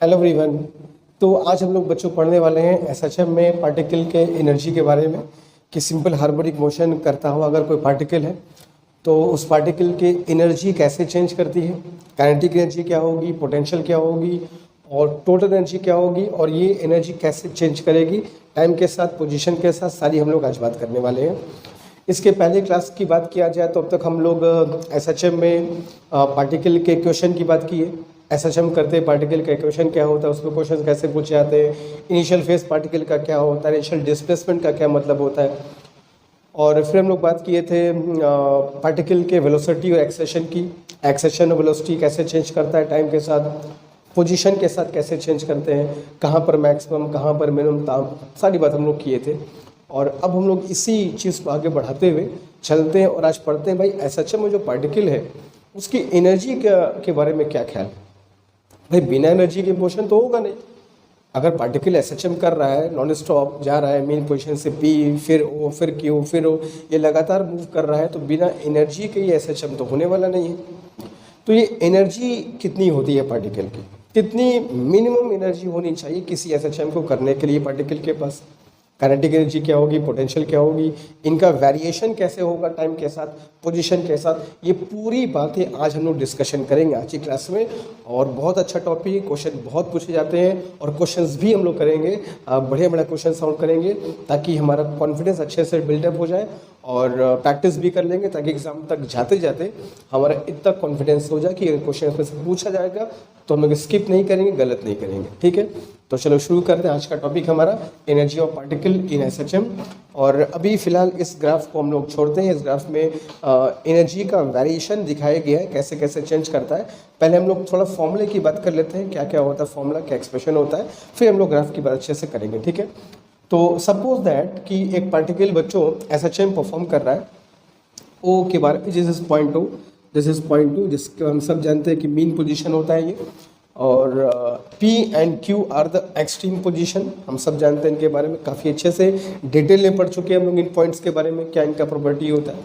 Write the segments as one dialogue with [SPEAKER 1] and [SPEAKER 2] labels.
[SPEAKER 1] Hello everyone. तो आज हम लोग बच्चों पढ़ने वाले हैं एसएचएम में पार्टिकल के एनर्जी के बारे में कि सिंपल हार्मोनिक मोशन करता हुआ अगर कोई पार्टिकल है तो उस पार्टिकल की एनर्जी कैसे चेंज करती है, काइनेटिक एनर्जी क्या होगी, पोटेंशियल क्या होगी और टोटल एनर्जी क्या होगी और ये एनर्जी कैसे चेंज करेगी टाइम के साथ, पोजीशन के साथ, सारी हम लोग आज बात करने वाले हैं। इसके पहले क्लास की बात किया जाए तो अब तक हम लोग एसएचएम में पार्टिकल के इक्वेशन की बात की है। एसएचएम करते पार्टिकल का इक्वेशन क्या होता है, उसमें क्वेश्चन कैसे पूछे जाते हैं, इनिशियल फेज पार्टिकल का क्या होता है, इनिशियल डिस्प्लेसमेंट का क्या मतलब होता है। और फिर हम लोग बात किए थे पार्टिकल के वेलोसिटी और एक्सेशन की, एक्सेशन और वेलोसिटी कैसे चेंज करता है टाइम के साथ, पोजीशन के साथ कैसे चेंज करते हैं, कहाँ पर मैक्सिमम कहाँ पर मिनिमम, सारी बात हम लोग किए थे। और अब हम लोग इसी चीज़ को आगे बढ़ाते हुए चलते हैं और आज पढ़ते हैं भाई एसएचएम में जो पार्टिकल है उसकी एनर्जी के बारे में क्या ख्याल है। भाई बिना एनर्जी के मोशन तो होगा नहीं। अगर पार्टिकल एसएचएम कर रहा है, नॉन स्टॉप जा रहा है मेन पोजीशन से पी, फिर ओ, फिर क्यू, फिर ओ, ये लगातार मूव कर रहा है तो बिना एनर्जी के ये एसएचएम तो होने वाला नहीं है। तो ये एनर्जी कितनी होती है पार्टिकल की, कितनी मिनिमम एनर्जी होनी चाहिए किसी एसएचएम को करने के लिए पार्टिकल के पास, काइनेटिक एनर्जी क्या होगी, पोटेंशियल क्या होगी, इनका वेरिएशन कैसे होगा टाइम के साथ, पोजीशन के साथ, ये पूरी बातें आज हम लोग डिस्कशन करेंगे आज की क्लास में। और बहुत अच्छा टॉपिक है, क्वेश्चन बहुत पूछे जाते हैं और क्वेश्चंस भी हम लोग करेंगे, बढ़िया बढ़िया क्वेश्चन साउंड करेंगे ताकि हमारा कॉन्फिडेंस अच्छे से बिल्डअप हो जाए और प्रैक्टिस भी कर लेंगे ताकि एग्जाम तक जाते जाते हमारा इतना कॉन्फिडेंस हो जाए कि अगर क्वेश्चन में से पूछा जाएगा तो हम लोग स्किप नहीं करेंगे, गलत नहीं करेंगे। ठीक है, तो चलो शुरू करते हैं। आज का टॉपिक हमारा energy of particle in SHM. और अभी फिलहाल इस ग्राफ को हम लोग छोड़ते हैं। इस ग्राफ में एनर्जी का वेरिएशन दिखाया गया है, कैसे कैसे चेंज करता है। पहले हम लोग थोड़ा फॉर्मूले की बात कर लेते हैं, क्या क्या होता है फॉर्मूला, क्या एक्सप्रेशन होता है, फिर हम लोग ग्राफ की बात अच्छे से करेंगे। ठीक है, तो सपोज दैट कि एक पार्टिकल बच्चों एसएचएम परफॉर्म कर रहा है ओ के बारे में, this is point two, this is point two, जिसको हम सब जानते हैं कि मीन पोजीशन होता है ये, और P and Q are the extreme position. हम सब जानते हैं इनके बारे में, काफ़ी अच्छे से डिटेल में पढ़ चुके हैं हम लोग इन पॉइंट्स के बारे में, क्या इनका प्रॉपर्टी होता है।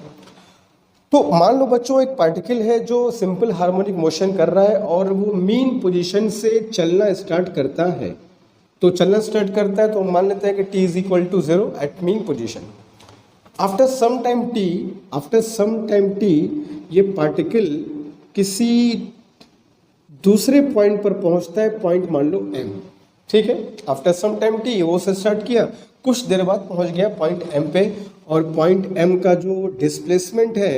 [SPEAKER 1] तो मान लो बच्चों एक पार्टिकल है जो सिंपल हार्मोनिक मोशन कर रहा है और वो मीन पोजीशन से चलना स्टार्ट करता है। तो चलना स्टार्ट करता है तो मान लेते हैं कि t is equal to 0 at mean position. After some time t ये पार्टिकल किसी दूसरे पॉइंट पर पहुंचता है, पॉइंट मान लो m। ठीक है, आफ्टर सम टाइम t वो से स्टार्ट किया, कुछ देर बाद पहुंच गया पॉइंट m पे, और पॉइंट m का जो डिस्प्लेसमेंट है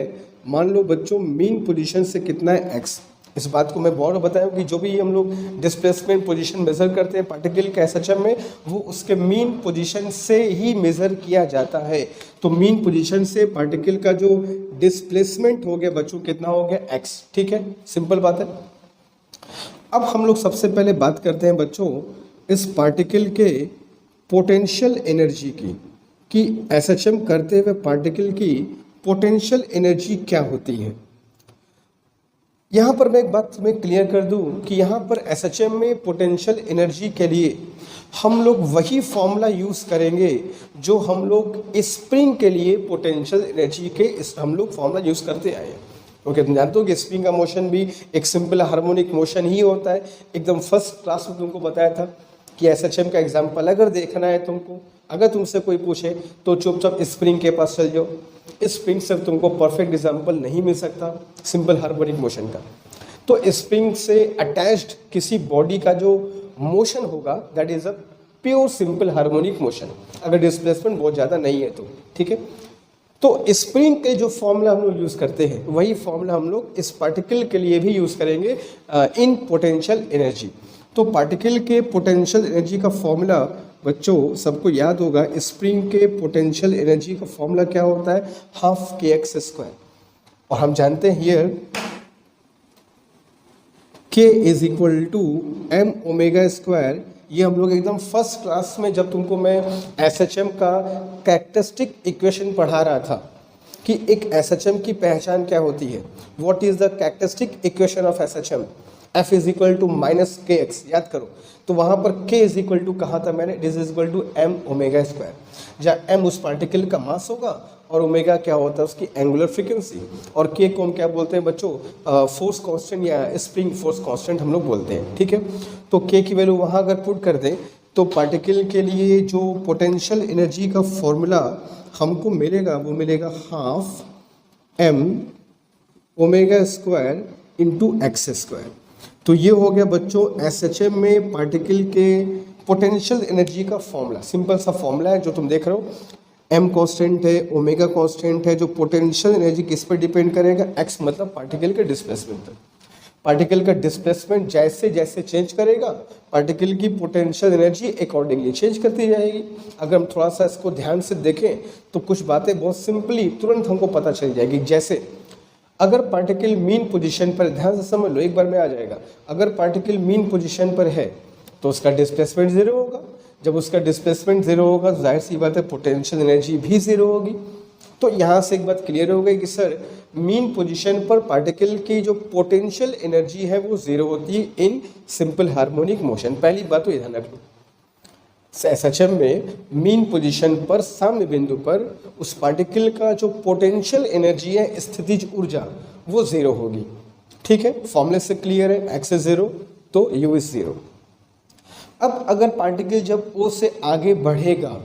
[SPEAKER 1] मान लो बच्चों मीन पोजीशन से कितना है x। इस बात को मैं बहुत बताया कि जो भी हम लोग डिस्प्लेसमेंट पोजीशन मेजर करते हैं पार्टिकल के एसएचएम में वो उसके मीन पोजीशन से ही मेजर किया जाता है। तो मीन पोजीशन से पार्टिकल का जो डिस्प्लेसमेंट हो गया बच्चों कितना हो गया x। ठीक है, सिंपल बात है। अब हम लोग सबसे पहले बात करते हैं बच्चों इस पार्टिकल के पोटेंशियल एनर्जी की, कि एसएचएम करते हुए पार्टिकल की पोटेंशियल एनर्जी क्या होती है। यहाँ पर मैं एक बात तुम्हें क्लियर कर दूँ कि यहाँ पर एसएचएम में पोटेंशियल एनर्जी के लिए हम लोग वही फॉर्मूला यूज़ करेंगे जो हम लोग स्प्रिंग के लिए पोटेंशियल एनर्जी के हम लोग फॉर्मूला यूज़ करते आए हैं। ओके, तुम जानते हो कि स्प्रिंग का मोशन भी एक सिंपल हार्मोनिक मोशन ही होता है। एकदम फर्स्ट क्लास में तुमको बताया था कि एसएचएम का एग्जांपल अगर देखना है तुमको, अगर तुमसे कोई पूछे तो चुपचाप स्प्रिंग के पास चल जाओ। स्प्रिंग से तुमको परफेक्ट एग्जांपल नहीं मिल सकता सिंपल हार्मोनिक मोशन का। तो स्प्रिंग से अटैच्ड किसी बॉडी का जो मोशन होगा that is a pure simple harmonic motion, अगर डिस्प्लेसमेंट बहुत ज़्यादा नहीं है तो। ठीक है, तो स्प्रिंग के जो फॉर्मूला हम लोग यूज़ करते हैं वही फॉर्मूला हम लोग इस पार्टिकल के लिए भी यूज़ करेंगे इन पोटेंशियल एनर्जी। तो पार्टिकल के पोटेंशियल एनर्जी का फॉर्मूला बच्चों सबको याद होगा, स्प्रिंग के पोटेंशियल एनर्जी का फॉर्मूला क्या होता है, हाफ kx²। और हम जानते हैं here k is equal to m omega square. ये हम लोग एकदम फर्स्ट क्लास में जब तुमको मैं एसएचएम का कैरेक्टरिस्टिक इक्वेशन पढ़ा रहा था कि एक एसएचएम की पहचान क्या होती है, what is the characteristic equation of SHM, F is equal to minus kx। याद करो तो वहाँ पर k इज इक्वल टू कहा था मैंने, this is equal to m omega square, जहाँ m उस पार्टिकल का मास होगा और ओमेगा क्या होता है उसकी एंगुलर फ्रीक्वेंसी, और के को हम क्या बोलते हैं बच्चों, फोर्स कांस्टेंट या स्प्रिंग फोर्स कांस्टेंट हम लोग बोलते हैं। ठीक है, तो के की वैल्यू वहाँ अगर पुट कर दें तो पार्टिकल के लिए जो पोटेंशियल एनर्जी का फॉर्मूला हमको मिलेगा वो मिलेगा half m omega square into x square. तो ये हो गया बच्चों SHM में पार्टिकल के पोटेंशियल एनर्जी का फॉर्मूला। सिंपल सा फॉर्मूला है जो तुम देख रहे हो, m कांस्टेंट है, ओमेगा कांस्टेंट है, जो पोटेंशियल एनर्जी किस पर डिपेंड करेगा, x मतलब पार्टिकल के डिस्प्लेसमेंट पर। पार्टिकल का डिस्प्लेसमेंट जैसे जैसे चेंज करेगा पार्टिकल की पोटेंशियल एनर्जी अकॉर्डिंगली चेंज करती जाएगी। अगर हम थोड़ा सा इसको ध्यान से देखें तो कुछ बातें बहुत सिंपली तुरंत हमको पता चल जाएगी। जैसे अगर पार्टिकल मीन पोजीशन पर, ध्यान से समझ लो एक बार में आ जाएगा, अगर पार्टिकल मीन पोजीशन पर है तो उसका डिस्प्लेसमेंट जीरो होगा। जब उसका डिस्प्लेसमेंट जीरो होगा तो जाहिर सी बात है पोटेंशियल एनर्जी भी जीरो होगी। तो यहाँ से एक बात क्लियर हो गई कि सर मीन पोजीशन पर पार्टिकल की जो पोटेंशियल एनर्जी है वो जीरो होती है इन सिंपल हार्मोनिक मोशन। पहली बात तो ध्यान रख लो, SHM में मीन पोजीशन पर साम्य बिंदु पर उस पार्टिकल का जो पोटेंशियल एनर्जी है, स्थितिज ऊर्जा, वो जीरो होगी। ठीक है, फॉर्मूले से क्लियर है, x इज जीरो तो u इज जीरो। अब अगर पार्टिकल जब O से आगे बढ़ेगा,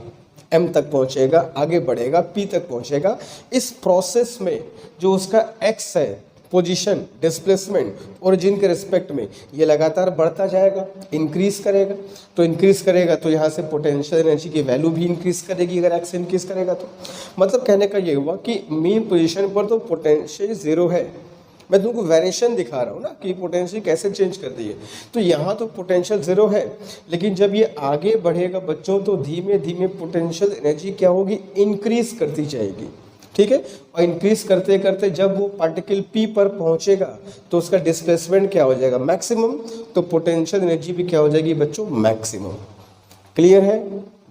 [SPEAKER 1] M तक पहुंचेगा, आगे बढ़ेगा, P तक पहुंचेगा, इस प्रोसेस में जो उसका x है पोजीशन, डिस्प्लेसमेंट ओरिजिन के रिस्पेक्ट में, ये लगातार बढ़ता जाएगा, इंक्रीज करेगा। तो इंक्रीज करेगा तो यहाँ से पोटेंशियल एनर्जी की वैल्यू भी इंक्रीज करेगी अगर एक्स इंक्रीज करेगा तो। मतलब कहने का ये हुआ कि मीन पोजीशन पर तो पोटेंशियल जीरो है, मैं तुमको वेरिएशन दिखा रहा हूँ ना कि पोटेंशियल कैसे चेंज करती है। तो यहाँ तो पोटेंशियल जीरो है, लेकिन जब ये आगे बढ़ेगा बच्चों तो धीमे धीमे पोटेंशियल एनर्जी क्या होगी, इंक्रीज करती जाएगी। ठीक है, और इंक्रीज करते करते जब वो पार्टिकल P पर पहुंचेगा तो उसका डिस्प्लेसमेंट क्या हो जाएगा, मैक्सिमम। तो पोटेंशियल एनर्जी भी क्या हो जाएगी बच्चों, मैक्सिमम। क्लियर है,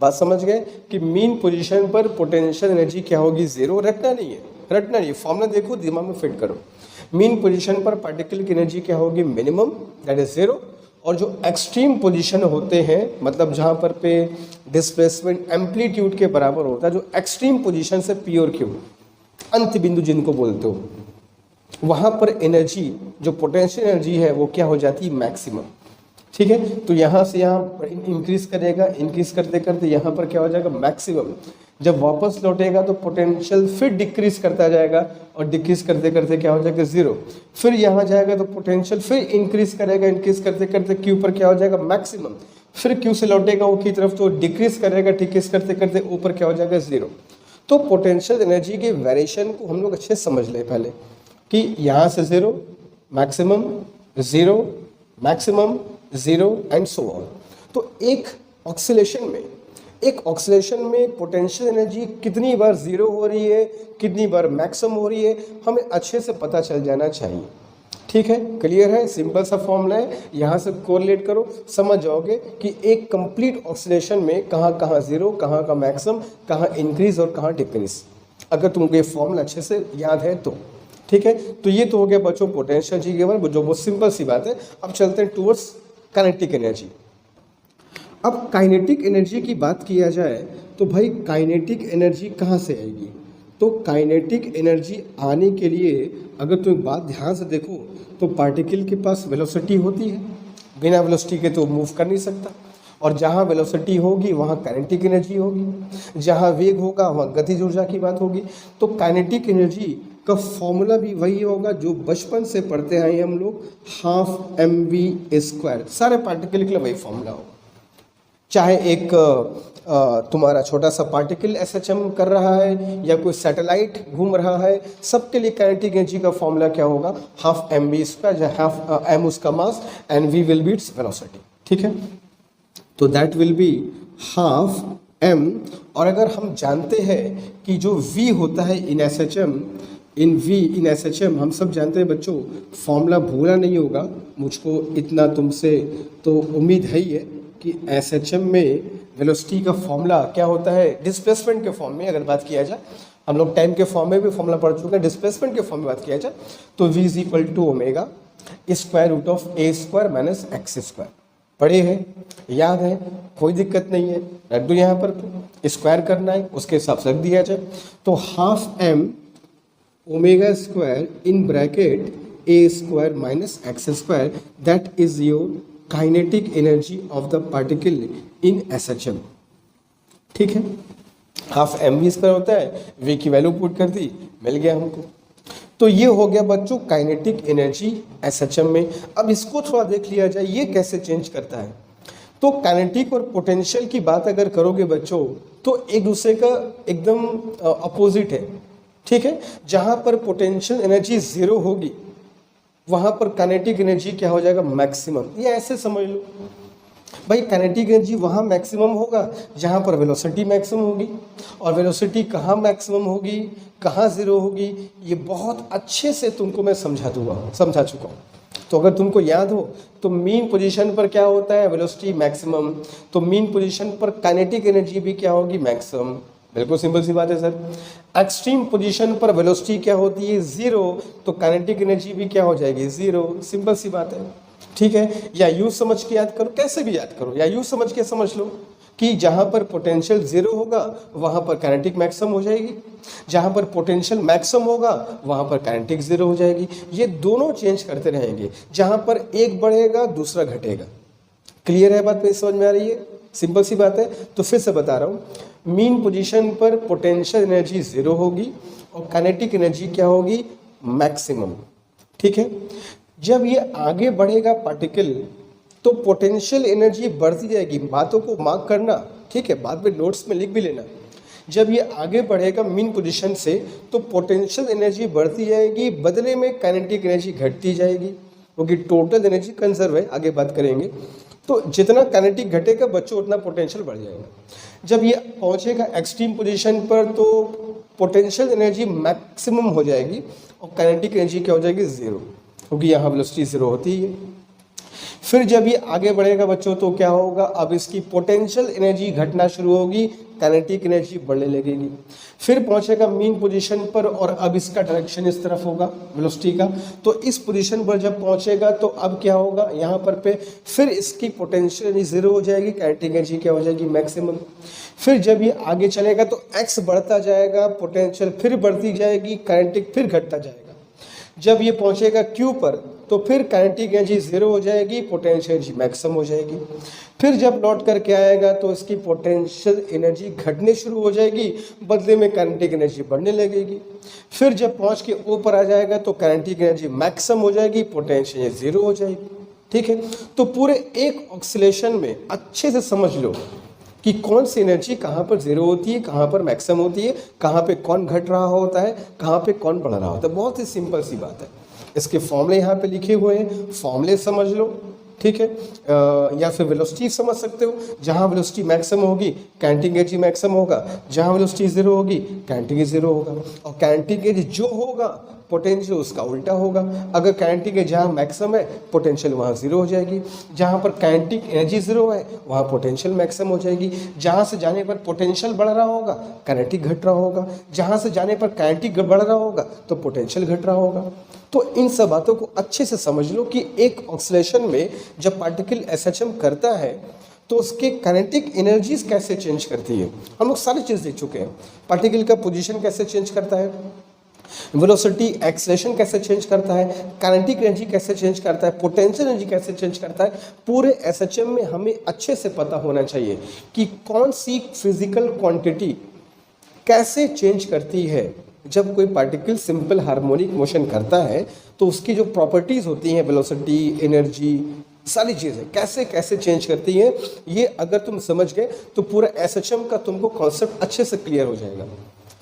[SPEAKER 1] बात समझ गए कि मीन पोजीशन पर पोटेंशियल एनर्जी क्या होगी, जीरो। रटना नहीं है, रटना नहीं है, फॉर्मूला देखो दिमाग में फिट करो। मीन पोजीशन पर पार्टिकल की एनर्जी क्या होगी, मिनिमम, दैट इज जीरो। और जो एक्सट्रीम पोजीशन होते हैं, मतलब जहाँ पर पे डिस्प्लेसमेंट एम्पलीट्यूड के बराबर होता है, जो एक्सट्रीम पोजीशन से P और Q, अंत बिंदु जिनको बोलते हो, वहाँ पर एनर्जी जो पोटेंशियल एनर्जी है वो क्या हो जाती है, मैक्सिमम। ठीक है, तो यहाँ से यहाँ इंक्रीज करेगा, इंक्रीज करते करते यहाँ पर क्या हो जाएगा, मैक्सिमम। जब वापस लौटेगा तो पोटेंशियल फिर डिक्रीज करता जाएगा और डिक्रीज करते करते क्या हो जाएगा, जीरो। फिर यहाँ जाएगा तो पोटेंशियल फिर इंक्रीज करेगा, इंक्रीज करते करते Q पर क्या हो जाएगा, मैक्सिमम। फिर Q से लौटेगा O की तरफ तो डिक्रीज करेगा, डिक्रीज करते करते ऊपर क्या हो जाएगा, जीरो। तो पोटेंशियल एनर्जी के वेरिएशन को हम लोग अच्छे समझ लें पहले कि यहाँ से zero, maximum, zero, maximum, zero and so on. तो एक ऑक्सीलेशन में पोटेंशियल एनर्जी कितनी बार जीरो हो रही है, कितनी बार मैक्सिमम हो रही है, हमें अच्छे से पता चल जाना चाहिए। ठीक है, क्लियर है, सिंपल सा फॉर्मूला है, यहाँ से कोरिलेट करो, समझ जाओगे कि एक कंप्लीट ऑक्सीलेशन में कहाँ कहाँ जीरो, कहाँ का मैक्सिमम, कहाँ इंक्रीज और कहाँ डिक्रीज, अगर तुमको ये फॉर्मूला अच्छे से याद है तो। ठीक है, तो ये तो हो गया बच्चों पोटेंशियल एनर्जी के बारे में, जो बहुत सिंपल सी बात है। अब चलते हैं टूवर्ड्स काइनेटिक एनर्जी। अब काइनेटिक एनर्जी की बात किया जाए तो भाई काइनेटिक एनर्जी कहाँ से आएगी, तो काइनेटिक एनर्जी आने के लिए अगर तुम बात ध्यान से देखो तो पार्टिकल के पास वेलोसिटी होती है, बिना वेलोसिटी के तो मूव कर नहीं सकता, और जहाँ वेलोसिटी होगी वहाँ काइनेटिक एनर्जी होगी, जहाँ वेग होगा वहाँ गतिज ऊर्जा की बात होगी। तो काइनेटिक एनर्जी का फॉर्मूला भी वही होगा जो बचपन से पढ़ते आए हम लोग, हाफ mv²। सारे पार्टिकल के लिए वही फॉर्मूला होगा। चाहे एक तुम्हारा छोटा सा पार्टिकल SHM कर रहा है या कोई सैटेलाइट घूम रहा है, सबके लिए काइनेटिक एनर्जी का फॉर्मूला क्या होगा, हाफ mv², जहाँ हाफ m उसका mass and v will be its velocity. ठीक है, तो that will be half m। और अगर हम जानते हैं कि जो v होता है इन SHM, हम सब जानते हैं बच्चों, फॉर्मूला भूला नहीं होगा मुझको, इतना तुमसे तो उम्मीद है ही है कि SHM में वेलोसिटी का फॉर्मूला क्या होता है, डिस्प्लेसमेंट के फॉर्म में अगर बात किया जाए, हम लोग टाइम के फॉर्म में भी फॉर्मूला पढ़ चुके हैं, डिस्प्लेसमेंट के फॉर्म में बात किया जाए तो v is equal to omega square root of a² minus x²। पढ़े हैं, याद है, कोई दिक्कत नहीं है, रख दो यहाँ पर, स्क्वायर करना है उसके हिसाब से रख दिया जाए। तो half M omega square in bracket A square minus x square, that is your kinetic energy of the particle in SHM. ठीक है, हाफ एम वी स्क्वायर होता है, वी की वैल्यू पुट कर दी, मिल गया हमको। तो ये हो गया बच्चों काइनेटिक एनर्जी एसएचएम में। अब इसको थोड़ा देख लिया जाए, ये कैसे चेंज करता है। तो काइनेटिक और पोटेंशियल की बात अगर करोगे बच्चों तो एक दूसरे का एकदम अपोजिट है। ठीक है, जहां पर पोटेंशियल एनर्जी जीरो होगी वहां पर काइनेटिक एनर्जी क्या हो जाएगा, मैक्सिमम। ये ऐसे समझ लो भाई, काइनेटिक एनर्जी वहाँ मैक्सिमम होगा जहाँ पर वेलोसिटी मैक्सिमम होगी, और वेलोसिटी कहाँ मैक्सिमम होगी, कहाँ ज़ीरो होगी, ये बहुत अच्छे से तुमको मैं समझा चुका हूँ। तो अगर तुमको याद हो तो मीन पोजीशन पर क्या होता है, वेलोसिटी मैक्सिमम, तो मीन पोजीशन पर काइनेटिक एनर्जी भी क्या होगी, मैक्सिमम। बिल्कुल सिंपल सी बात है सर। एक्सट्रीम पोजीशन पर वेलोसिटी क्या होती है, ज़ीरो, तो काइनेटिक एनर्जी भी क्या हो जाएगी, ज़ीरो। सिंपल सी बात है। ठीक है, या यूँ समझ के याद करो, कैसे भी याद करो, या यूँ समझ के समझ लो कि जहाँ पर पोटेंशियल ज़ीरो होगा वहाँ पर काइनेटिक मैक्सिमम हो जाएगी, जहाँ पर पोटेंशियल मैक्सिमम होगा वहाँ पर काइनेटिक ज़ीरो हो जाएगी। ये दोनों चेंज करते रहेंगे, जहाँ पर एक बढ़ेगा दूसरा घटेगा। क्लियर है बात, मेरी समझ में आ रही है, सिंपल सी बात है। तो फिर से बता रहा हूँ, मीन पोजीशन पर पोटेंशियल एनर्जी ज़ीरो होगी और काइनेटिक एनर्जी क्या होगी, मैक्सिमम। ठीक है, जब ये आगे बढ़ेगा पार्टिकल तो पोटेंशियल एनर्जी बढ़ती जाएगी। बातों को मार्क करना, ठीक है, बाद में नोट्स में लिख भी लेना। जब ये आगे बढ़ेगा मीन पोजीशन से तो पोटेंशियल एनर्जी बढ़ती जाएगी, बदले में काइनेटिक एनर्जी घटती जाएगी, क्योंकि टोटल एनर्जी कंजर्व है, आगे बात करेंगे। तो जितना काइनेटिक घटेगा बच्चों उतना पोटेंशियल बढ़ जाएगा। जब ये पहुंचेगा एक्सट्रीम पोजीशन पर तो पोटेंशियल एनर्जी मैक्सिमम हो जाएगी और काइनेटिक एनर्जी क्या हो जाएगी, ज़ीरो, क्योंकि यहाँ वेलोसिटी ज़ीरो होती है। फिर जब ये आगे बढ़ेगा बच्चों तो क्या होगा, अब इसकी पोटेंशियल एनर्जी घटना शुरू होगी, काइनेटिक एनर्जी बढ़ने लगेगी। फिर पहुंचेगा मीन पोजीशन पर और अब इसका डायरेक्शन इस तरफ होगा वेलोसिटी का, तो इस पोजीशन पर जब पहुंचेगा तो अब क्या होगा, यहाँ पर फिर इसकी पोटेंशियल एनर्जी ज़ीरो हो जाएगी, काइनेटिक एनर्जी क्या हो जाएगी, मैक्सिमम। फिर जब ये आगे चलेगा तो एक्स बढ़ता जाएगा, पोटेंशियल फिर बढ़ती जाएगी, काइनेटिक फिर घटता जाएगा। जब ये पहुंचेगा क्यू पर तो फिर काइनेटिक एनर्जी ज़ीरो हो जाएगी, पोटेंशियल एनर्जी मैक्सिमम हो जाएगी। फिर जब लौट करके आएगा तो इसकी पोटेंशियल एनर्जी घटने शुरू हो जाएगी, बदले में काइनेटिक एनर्जी बढ़ने लगेगी। फिर जब पहुंच के ऊपर आ जाएगा तो काइनेटिक एनर्जी मैक्सिमम हो जाएगी, पोटेंशियल एनर्जी ज़ीरो हो जाएगी। ठीक है, तो पूरे एक ऑक्सीलेशन में अच्छे से समझ लो कि कौन सी एनर्जी कहाँ पर ज़ीरो होती है, कहाँ पर मैक्सिमम होती है, कहाँ पे कौन घट रहा होता है, कहाँ पे कौन बढ़ रहा होता है। बहुत ही सिंपल सी बात है। इसके फॉर्मूले यहाँ पे लिखे हुए हैं, फॉर्मूले समझ लो। ठीक है, या फिर वेलोसिटी समझ सकते हो, जहाँ वेलोसिटी मैक्सिमम होगी काइनेटिक एनर्जी मैक्सिमम होगा, जहाँ वेलोसिटी ज़ीरो होगी काइनेटिक एनर्जी ज़ीरो होगा, और काइनेटिक एनर्जी जो होगा पोटेंशियल उसका उल्टा होगा। अगर काइनेटिक एनर्जी जहाँ मैक्सिमम है पोटेंशियल वहाँ ज़ीरो हो जाएगी, जहाँ पर काइनेटिक एनर्जी ज़ीरो है वहाँ पोटेंशियल मैक्सिमम हो जाएगी। जहाँ से जाने पर पोटेंशियल बढ़ रहा होगा काइनेटिक घट रहा होगा, जहाँ से जाने पर काइनेटिक बढ़ रहा होगा तो पोटेंशियल घट रहा होगा। तो इन सब बातों को अच्छे से समझ लो कि एक ऑक्सीलेशन में जब पार्टिकल एसएचएम करता है तो उसके काइनेटिक एनर्जीज कैसे चेंज करती है। हम लोग सारी चीज़ देख चुके हैं, पार्टिकल का पोजीशन कैसे चेंज करता है, वेलोसिटी एक्सेलरेशन कैसे चेंज करता है, काइनेटिक एनर्जी कैसे चेंज करता है, पोटेंशियल एनर्जी कैसे चेंज करता है। पूरे एसएचएम में हमें अच्छे से पता होना चाहिए कि कौन सी फिजिकल क्वांटिटी कैसे चेंज करती है। जब कोई पार्टिकल सिंपल हार्मोनिक मोशन करता है तो उसकी जो प्रॉपर्टीज़ होती हैं, वेलोसिटी, एनर्जी, सारी चीज़ें कैसे कैसे चेंज करती हैं, ये अगर तुम समझ गए तो पूरा एसएचएम का तुमको कॉन्सेप्ट अच्छे से क्लियर हो जाएगा।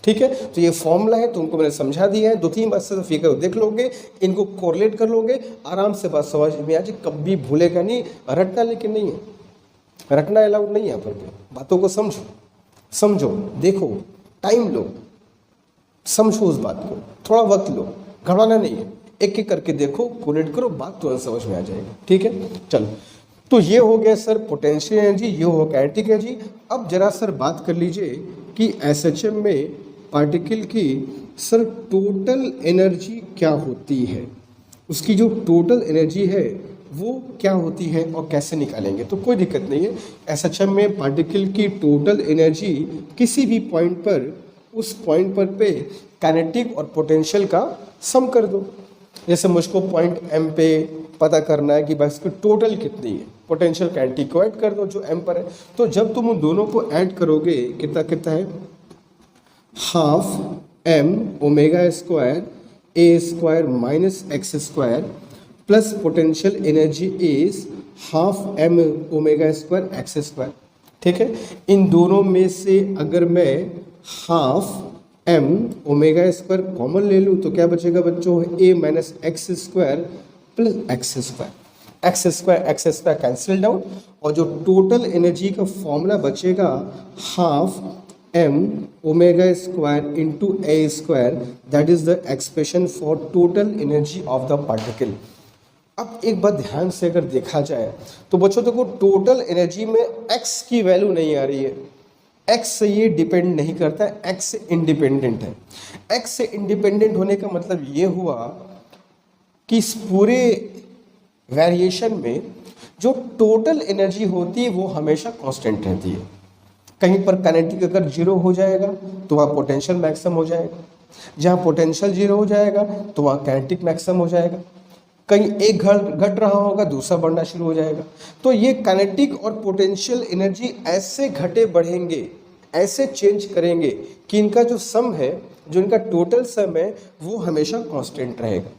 [SPEAKER 1] ठीक है, तो ये फॉर्मूला है, तुमको मैंने समझा दिया है, 2-3 बार से फिगर देख लोगे, इनको कोरिलेट कर लोगे, आराम से बात समझ में आ जाए, कभी भूलेगा नहीं। रटना लेकिन नहीं है, रटना अलाउड नहीं है यहाँ पर। बातों को समझो, देखो, टाइम लो, समझो उस बात को, थोड़ा वक्त लो, घबराना नहीं है, एक एक करके देखो, कोरिलेट करो, बात तुरंत समझ में आ जाएगी। ठीक है, चलो, तो ये हो गया सर पोटेंशियल एनर्जी, ये हो काइनेटिक एनर्जी। अब जरा सर बात कर लीजिए कि एसएचएम में पार्टिकल की सर टोटल एनर्जी क्या होती है। उसकी जो टोटल एनर्जी है वो क्या होती है और कैसे निकालेंगे, तो कोई दिक्कत नहीं है। एसएचएम में पार्टिकल की टोटल एनर्जी किसी भी पॉइंट पर, उस पॉइंट पर पे काइनेटिक और पोटेंशियल का सम कर दो। जैसे मुझको पॉइंट एम पे पता करना है कि बस इसकी टोटल कितनी है, पोटेंशियल काइनेटिक को ऐड कर दो जो एम पर है। तो जब तुम उन दोनों को ऐड करोगे कितना कितना है, half M omega square A square minus x square plus potential energy is half M omega square x square. ठीक है, इन दोनों में से अगर मैं half M omega square common ले लूँ तो क्या बचेगा बच्चों, a minus x square plus x square. X square cancel down और जो टोटल एनर्जी का फॉर्मूला बचेगा half M omega square into a square, that is the expression for total energy of the particle. अब एक बात ध्यान से अगर देखा जाए तो बच्चों देखो, टोटल एनर्जी में एक्स की वैल्यू नहीं आ रही है, एक्स से ये डिपेंड नहीं करता है, एक्स से इंडिपेंडेंट है। एक्स से इंडिपेंडेंट होने का मतलब ये हुआ कि इस पूरे वेरिएशन में जो टोटल एनर्जी होती है वो हमेशा कांस्टेंट रहती है। कहीं पर काइनेटिक अगर जीरो हो जाएगा तो वहाँ पोटेंशियल मैक्सिमम हो जाएगा, जहाँ पोटेंशियल जीरो हो जाएगा तो वहाँ काइनेटिक मैक्सिमम हो जाएगा। कहीं एक घट रहा होगा दूसरा बढ़ना शुरू हो जाएगा। तो ये काइनेटिक और पोटेंशियल एनर्जी ऐसे घटे बढ़ेंगे, ऐसे चेंज करेंगे कि इनका जो सम है, जो इनका टोटल सम है वो हमेशा कांस्टेंट रहेगा।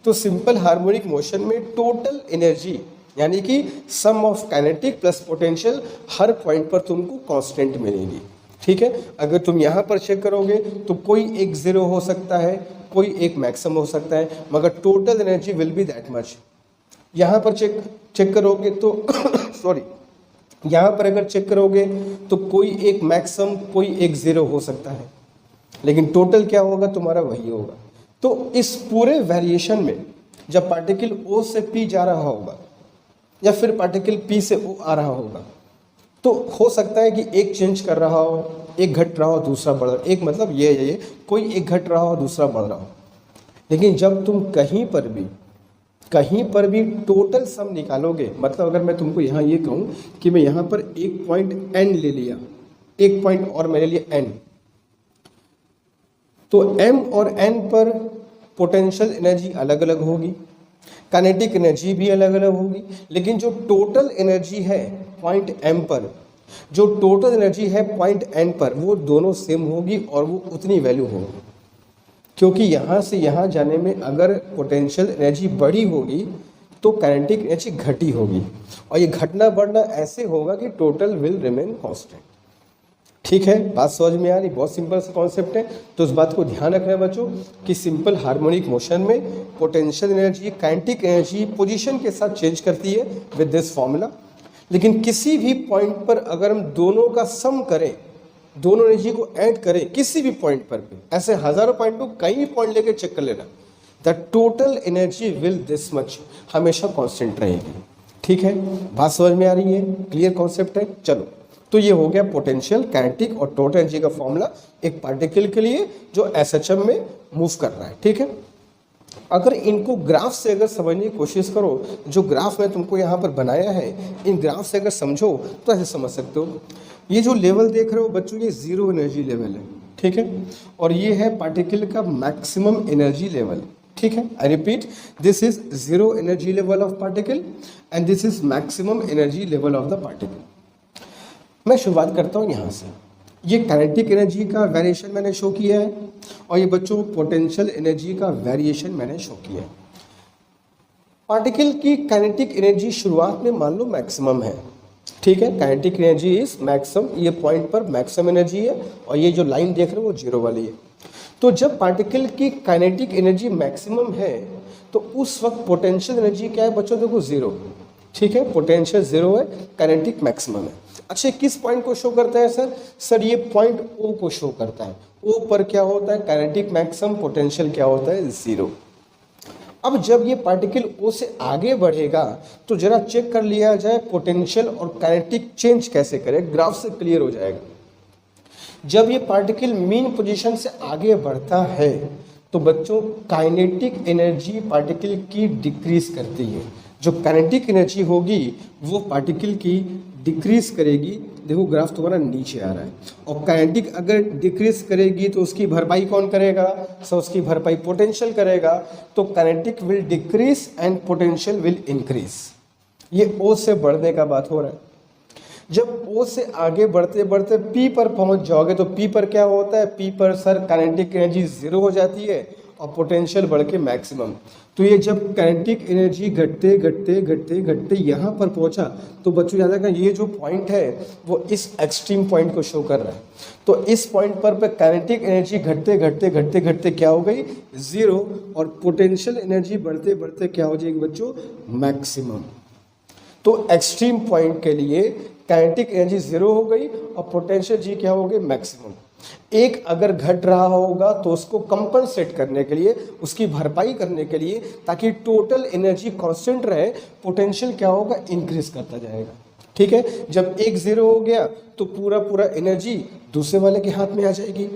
[SPEAKER 1] तो सिंपल हार्मोनिक मोशन में टोटल एनर्जी यानी कि sum of kinetic plus potential हर पॉइंट पर तुमको कांस्टेंट मिलेगी। ठीक है, अगर तुम यहाँ पर चेक करोगे तो कोई एक जीरो हो सकता है, कोई एक मैक्सिमम हो सकता है, मगर total energy will B that much. यहाँ पर चेक करोगे तो सॉरी, यहाँ पर अगर चेक करोगे तो कोई एक मैक्सिमम, कोई एक जीरो हो सकता है, लेकिन टोटल क्या होगा तुम्हारा वही होगा। तो इस पूरे वेरिएशन में जब पार्टिकल O से P जा रहा होगा या फिर पार्टिकल P से O आ रहा होगा तो हो सकता है कि एक चेंज कर रहा हो, एक घट रहा हो दूसरा बढ़ रहा हो, एक मतलब ये कोई एक घट रहा हो दूसरा बढ़ रहा हो। लेकिन जब तुम कहीं पर भी टोटल सम निकालोगे, मतलब अगर मैं तुमको यहाँ ये कहूँ कि मैं यहाँ पर एक पॉइंट n ले लिया, एक पॉइंट और मैंने लिया n, तो m और n पर पोटेंशियल एनर्जी अलग अलग होगी, काइनेटिक एनर्जी भी अलग अलग होगी, लेकिन जो टोटल एनर्जी है पॉइंट m पर, जो टोटल एनर्जी है पॉइंट n पर, वो दोनों सेम होगी और वो उतनी वैल्यू होगी। क्योंकि यहाँ से यहाँ जाने में अगर पोटेंशियल एनर्जी बढ़ी होगी तो काइनेटिक एनर्जी घटी होगी, और ये घटना बढ़ना ऐसे होगा कि टोटल विल रिमेन कांस्टेंट। ठीक है, बात समझ में आ रही? बहुत सिंपल सा कॉन्सेप्ट है। तो उस बात को ध्यान रखना है बच्चों कि सिंपल हार्मोनिक मोशन में potential energy kinetic energy position के साथ चेंज करती है विद दिस फॉर्मूला। लेकिन किसी भी पॉइंट पर अगर हम दोनों का सम करें, दोनों एनर्जी को ऐड करें किसी भी पॉइंट पर भी, ऐसे हजारों पॉइंट को कई भी पॉइंट लेके चेक कर लेना, the total energy will this much, हमेशा कांस्टेंट रहेगी। ठीक है, बात समझ में आ रही है? क्लियर कॉन्सेप्ट है? चलो, तो ये हो गया पोटेंशियल, काइनेटिक और टोटल एनर्जी का फॉर्मूला एक पार्टिकल के लिए जो एसएचएम में मूव कर रहा है। ठीक है, अगर इनको ग्राफ से अगर समझने की कोशिश करो, जो ग्राफ मैं तुमको यहाँ पर बनाया है, इन ग्राफ से अगर समझो तो ऐसे समझ सकते हो। ये जो लेवल देख रहे हो बच्चों, ये जीरो एनर्जी लेवल है। ठीक है, और ये है पार्टिकल का मैक्सिमम एनर्जी लेवल। ठीक है, I repeat, this is zero energy level of particle and this is maximum energy level of the particle. मैं शुरुआत करता हूँ यहाँ से। ये काइनेटिक एनर्जी का वेरिएशन मैंने शो किया है और ये बच्चों पोटेंशियल एनर्जी का वेरिएशन मैंने शो किया है। पार्टिकल की काइनेटिक एनर्जी शुरुआत में मान लो मैक्सिमम है। ठीक है, काइनेटिक एनर्जी इज मैक्सिमम, ये पॉइंट पर मैक्सिमम एनर्जी है और ये जो लाइन देख रहे हो वो जीरो वाली है। तो जब पार्टिकल की काइनेटिक एनर्जी मैक्सिमम है तो उस वक्त पोटेंशियल एनर्जी क्या है बच्चों? देखो जीरो। ठीक है, पोटेंशियल जीरो है, काइनेटिक मैक्सिमम है। अच्छा, किस पॉइंट को शो करता है सर? सर ये पॉइंट O को शो करता है। O पर क्या होता है? काइनेटिक मैक्सिमम, पोटेंशियल क्या होता है? जीरो। अब जब ये पार्टिकल O से आगे बढ़ेगा तो जरा चेक कर लिया जाए पोटेंशियल और काइनेटिक चेंज कैसे करे, ग्राफ से क्लियर हो जाएगा। जब ये पार्टिकल मीन पोजीशन से आगे बढ़ता है तो बच्चों काइनेटिक एनर्जी पार्टिकल की डिक्रीज करती है, जो काइनेटिक एनर्जी होगी वो पार्टिकल की डिक्रीज करेगी। देखो ग्राफ तुम्हारा नीचे आ रहा है, और काइनेटिक अगर डिक्रीज करेगी तो उसकी भरपाई कौन करेगा? उसकी भरपाई पोटेंशियल करेगा। तो kinetic will decrease and potential will increase. ये ओ से बढ़ने का बात हो रहा है। जब ओ से आगे बढ़ते बढ़ते पी पर पहुंच जाओगे तो पी पर क्या होता है? पी पर सर काइनेटिक एनर्जी 0 हो जाती है और पोटेंशियल बढ़ के मैक्सिमम। तो ये जब काइनेटिक एनर्जी घटते घटते घटते घटते यहाँ पर पहुंचा तो बच्चों याद रखना ये जो पॉइंट है वो इस एक्सट्रीम पॉइंट को शो कर रहा है। तो इस पॉइंट पर काइनेटिक एनर्जी घटते घटते घटते घटते क्या हो गई? 0, और पोटेंशियल एनर्जी बढ़ते बढ़ते क्या हो जाएगी बच्चों? मैक्सिमम। तो एक्सट्रीम पॉइंट के लिए काइनेटिक एनर्जी 0 हो गई और पोटेंशियल जी क्या हो गई? मैक्सिमम। एक अगर घट रहा होगा तो उसको कंपनसेट करने के लिए, उसकी भरपाई करने के लिए, ताकि टोटल एनर्जी कांस्टेंट रहे, पोटेंशियल क्या होगा? इंक्रीज करता जाएगा। ठीक है, जब एक 0 हो गया तो पूरा पूरा एनर्जी दूसरे वाले के हाथ में आ जाएगी।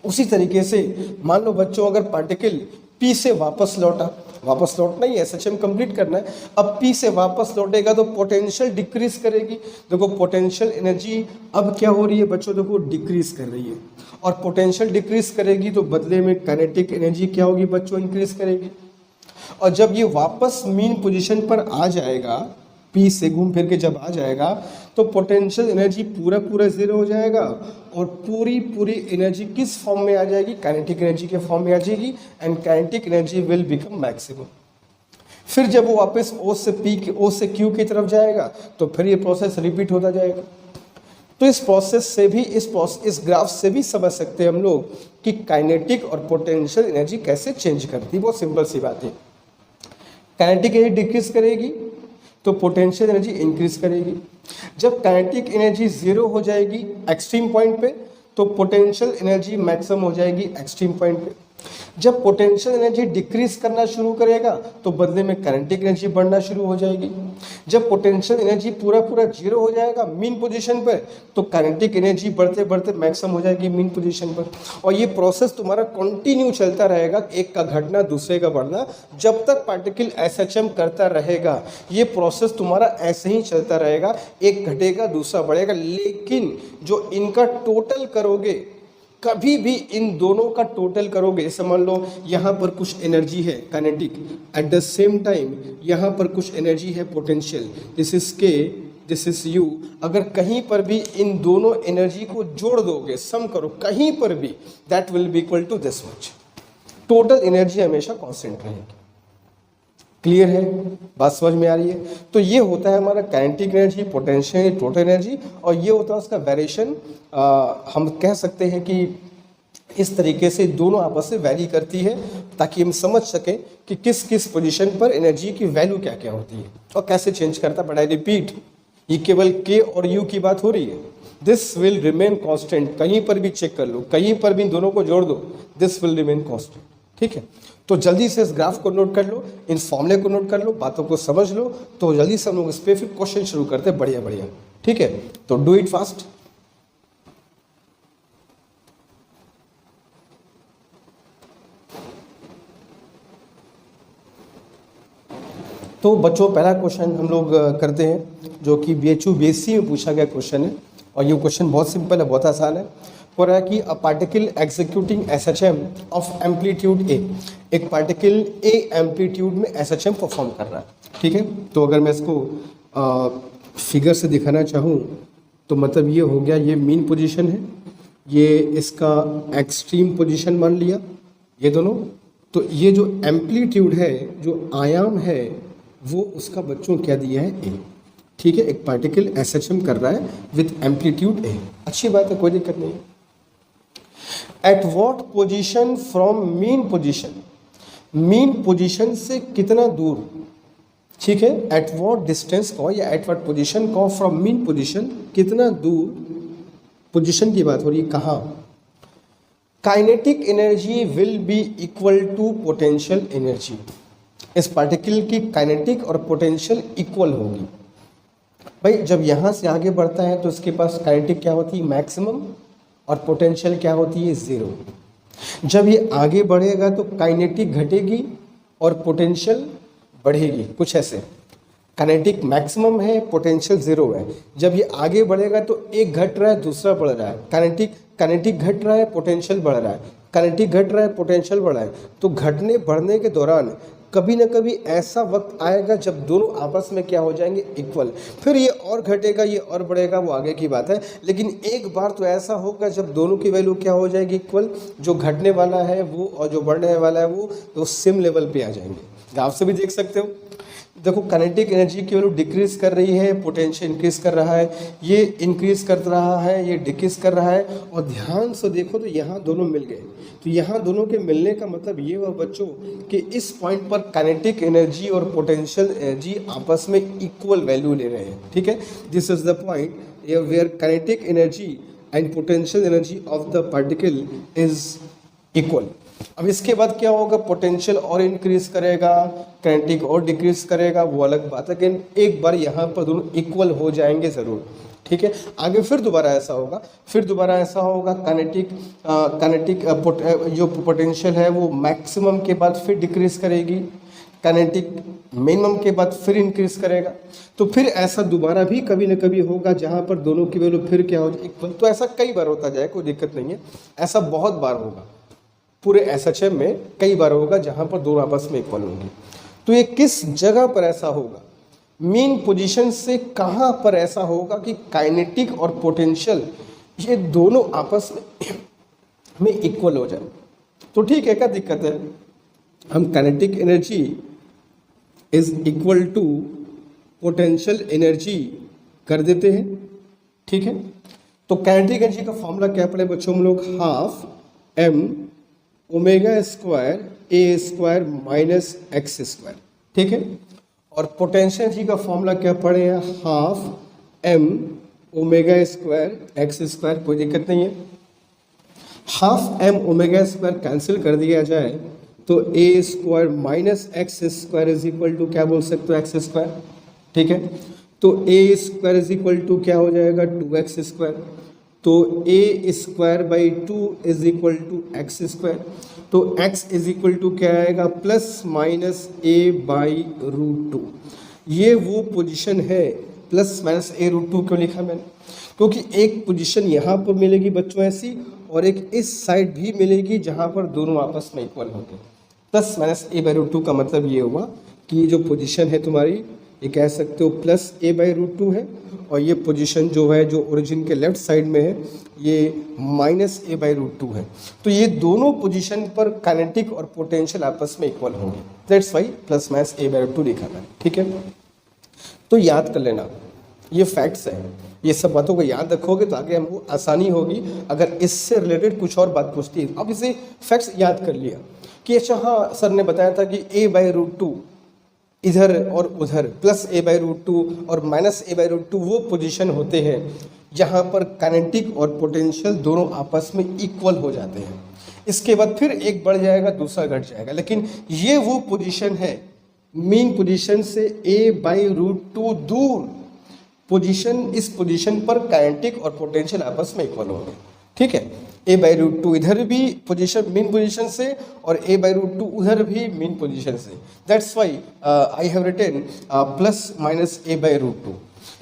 [SPEAKER 1] उसी तरीके से मान लो बच्चों अगर पार्टिकल पी से वापस लौटना ही एसएचएम कंप्लीट करना है। अब पी से वापस लौटेगा तो पोटेंशियल डिक्रीज करेगी। देखो पोटेंशियल एनर्जी अब क्या हो रही है बच्चों? देखो डिक्रीज कर रही है, और पोटेंशियल डिक्रीज करेगी तो बदले में काइनेटिक एनर्जी क्या होगी बच्चों? इंक्रीज करेगी। और जब ये वापस मीन पोजीशन पर आ जाएगा, पी से घूम फिर के जब आ जाएगा तो पोटेंशियल एनर्जी पूरा 0 हो जाएगा, और पूरी एनर्जी किस फॉर्म में आ जाएगी? काइनेटिक एनर्जी के फॉर्म में आ जाएगी, and kinetic energy will become maximum. फिर जब वो वापस ओ से क्यू की तरफ जाएगा तो फिर ये प्रोसेस रिपीट होता जाएगा। तो इस प्रोसेस से भी इस ग्राफ से भी समझ सकते हैं हम लोग कि काइनेटिक और पोटेंशियल एनर्जी कैसे चेंज करती है। बहुत सिंपल सी बात है। काइनेटिक एनर्जी डिक्रीज करेगी तो पोटेंशियल एनर्जी इंक्रीज करेगी। जब काइनेटिक एनर्जी 0 हो जाएगी एक्सट्रीम पॉइंट पे तो पोटेंशियल एनर्जी मैक्सिमम हो जाएगी एक्सट्रीम पॉइंट पे। जब पोटेंशियल एनर्जी डिक्रीज करना शुरू करेगा तो बदले में काइनेटिक एनर्जी बढ़ना शुरू हो जाएगी। जब पोटेंशियल एनर्जी पूरा 0 हो जाएगा मीन पोजीशन पर तो काइनेटिक एनर्जी बढ़ते बढ़ते मैक्सिमम हो जाएगी मीन पोजीशन पर। और ये प्रोसेस तुम्हारा कंटिन्यू चलता रहेगा, एक का घटना दूसरे का बढ़ना, जब तक पार्टिकल एसएचएम करता रहेगा। ये प्रोसेस तुम्हारा ऐसे ही चलता रहेगा, एक घटेगा दूसरा बढ़ेगा। लेकिन जो इनका टोटल करोगे, कभी भी इन दोनों का टोटल करोगे, जैसे मान लो यहाँ पर कुछ एनर्जी है kinetic, at the same time यहाँ पर कुछ एनर्जी है पोटेंशियल, दिस इज के, दिस इज यू। अगर कहीं पर भी इन दोनों एनर्जी को जोड़ दोगे, सम करो कहीं पर भी, that will be equal to this much. Total energy हमेशा कांस्टेंट रहेगी। क्लियर है? बात समझ में आ रही है? तो ये होता है हमारा kinetic energy, potential, total energy, और ये होता है उसका वेरिएशन। हम कह सकते हैं कि इस तरीके से दोनों आपस में वैरी करती है, ताकि हम समझ सकें कि किस किस पोजीशन पर एनर्जी की वैल्यू क्या क्या होती है और कैसे चेंज करता है। बट आई रिपीट, ये केवल के और यू की बात हो रही है। This will remain constant. कहीं पर भी चेक कर लो, कहीं पर भी इन दोनों को जोड़ दो, दिस विल रिमेन कांस्टेंट। ठीक है, तो जल्दी से इस ग्राफ को नोट कर लो, इन फॉर्मूले को नोट कर लो, बातों को समझ लो, तो जल्दी से हम लोग इस पर फिर क्वेश्चन शुरू करते हैं। बढ़िया बढ़िया, ठीक है, तो डू इट फास्ट। तो बच्चों पहला क्वेश्चन हम लोग करते हैं, जो कि BHU BSc में पूछा गया क्वेश्चन है, और ये क्वेश्चन बहुत सिंपल है, बहुत आसान है। हो रहा है कि a particle executing SHM of amplitude A, एक पार्टिकल ए एम्पलीट्यूड में SHM परफॉर्म कर रहा है। ठीक है, तो अगर मैं इसको फिगर से दिखाना चाहूँ तो मतलब ये हो गया, ये मीन पोजीशन है, ये इसका एक्सट्रीम पोजीशन मान लिया, ये दोनों। तो ये जो एम्पलीट्यूड है, जो आयाम है, वो उसका बच्चों क्या दिया है? ए। ठीक है, एक पार्टिकल SHM कर रहा है विथ एम्पलीट्यूड ए। अच्छी बात है, कोई दिक्कत नहीं। At what position from mean position, mean position से कितना दूर? ठीक है, एट वॉट डिस्टेंस कहो या एट वॉट पोजिशन कहो, फ्रॉम मीन पोजिशन कितना दूर, पोजिशन की बात हो रही है, कहाँ? Kinetic energy will be equal to potential energy. इस पार्टिकल की काइनेटिक और पोटेंशियल इक्वल होगी। भाई जब यहाँ से आगे बढ़ता है तो इसके पास काइनेटिक क्या होती है? मैक्सिमम, और पोटेंशियल क्या होती है? 0। जब ये आगे बढ़ेगा तो काइनेटिक घटेगी और पोटेंशियल बढ़ेगी, कुछ ऐसे। काइनेटिक मैक्सिमम है, पोटेंशियल जीरो है। जब ये आगे बढ़ेगा तो एक घट रहा है, दूसरा बढ़ रहा है। काइनेटिक घट रहा है, पोटेंशियल बढ़ रहा है। काइनेटिक घट रहा है, पोटेंशियल बढ़ रहा है। तो घटने बढ़ने के दौरान कभी ना कभी ऐसा वक्त आएगा जब दोनों आपस में क्या हो जाएंगे, इक्वल। फिर ये और घटेगा, ये और बढ़ेगा, वो आगे की बात है। लेकिन एक बार तो ऐसा होगा जब दोनों की वैल्यू क्या हो जाएगी, इक्वल। जो घटने वाला है वो और जो बढ़ने वाला है वो तो सेम लेवल पे आ जाएंगे। आप से भी देख सकते हो, देखो काइनेटिक एनर्जी की वैल्यू डिक्रीज कर रही है, पोटेंशियल इंक्रीज कर रहा है, ये इंक्रीज कर रहा है, ये डिक्रीज कर रहा है। और ध्यान से देखो तो यहाँ दोनों मिल गए। तो यहाँ दोनों के मिलने का मतलब ये हुआ बच्चों कि इस पॉइंट पर काइनेटिक एनर्जी और पोटेंशियल एनर्जी आपस में इक्वल वैल्यू ले रहे हैं। ठीक है, this is the point where kinetic energy and potential energy of the particle is equal. अब इसके बाद क्या होगा, पोटेंशियल और इंक्रीज करेगा, काइनेटिक और डिक्रीज करेगा, वो अलग बात है। लेकिन एक बार यहाँ पर दोनों इक्वल हो जाएंगे ज़रूर। ठीक है, आगे फिर दोबारा ऐसा होगा, काइनेटिक जो पोटेंशियल है वो मैक्सिमम के बाद फिर डिक्रीज करेगी, काइनेटिक मिनिमम के बाद फिर इंक्रीज करेगा। तो फिर ऐसा दोबारा भी कभी ना कभी होगा जहाँ पर दोनों की वैल्यू फिर क्या हो जाए, इक्वल। तो ऐसा कई बार होता जाए, कोई दिक्कत नहीं है, ऐसा बहुत बार होगा। पूरे SHM में कई बार होगा जहाँ पर दोनों आपस में इक्वल होंगे। तो ये किस जगह पर ऐसा होगा, मीन पोजीशन से कहाँ पर ऐसा होगा कि काइनेटिक और पोटेंशियल ये दोनों आपस में इक्वल हो जाए। तो ठीक है, क्या दिक्कत है, हम kinetic energy is equal to potential energy कर देते हैं। ठीक है, तो काइनेटिक एनर्जी का फॉर्मूला क्या पड़े बच्चों हम लोग, हाफ m ओमेगा स्क्वायर ए स्क्वायर माइनस एक्स स्क्वायर। ठीक है, और पोटेंशियल एनर्जी का फॉर्मूला क्या पड़े हैं, half m omega square x square. कोई दिक्कत नहीं है, half m omega square cancel कर दिया जाए तो A square minus x square is equal to क्या बोल सकते हो, एक्स स्क्वायर। ठीक है, तो A square is equal to क्या हो जाएगा, 2x स्क्वायर। तो A square by 2 is equal to x square. तो x इज इक्वल टू क्या आएगा, plus minus A by root 2। ये वो पोजीशन है, प्लस माइनस ए रूट 2 क्यों लिखा मैंने, क्योंकि एक पोजीशन यहाँ पर मिलेगी बच्चों ऐसी, और एक इस साइड भी मिलेगी जहाँ पर दोनों आपस में इक्वल होंगे। Plus minus A by root 2 का मतलब ये हुआ कि ये जो पोजीशन है तुम्हारी, ये कह सकते हो प्लस ए बाई रूट 2 है, और ये पोजीशन जो है जो ओरिजिन के लेफ्ट साइड में है ये माइनस ए बाई रूट 2 है। तो ये दोनों पोजीशन पर काइनेटिक और पोटेंशियल आपस में इक्वल होंगे, that's why plus minus A by root 2 लिखा मैंने। ठीक है, तो याद कर लेना, ये फैक्ट्स हैं, ये सब बातों को याद रखोगे तो आगे हमको आसानी होगी अगर इससे रिलेटेड कुछ और बात पूछती है। अब इसे फैक्ट्स याद कर लिया कि अच्छा हाँ सर ने बताया था कि ए बाई रूट 2 इधर और उधर, प्लस ए बाई रूट 2 और माइनस ए बाई रूट 2 वो पोजीशन होते हैं जहाँ पर काइनेटिक और पोटेंशियल दोनों आपस में इक्वल हो जाते हैं। इसके बाद फिर एक बढ़ जाएगा, दूसरा घट जाएगा, लेकिन ये वो पोजीशन है मीन पोजीशन से ए बाई रूट 2 दूर पोजीशन, इस पोजीशन पर काइनेटिक और पोटेंशियल आपस में इक्वल होंगे। ठीक है, ए बाई रूट 2 इधर भी पोजीशन मीन पोजीशन से और ए बाई रूट 2 उधर भी मीन पोजीशन से, that's why I have written plus minus A by root 2।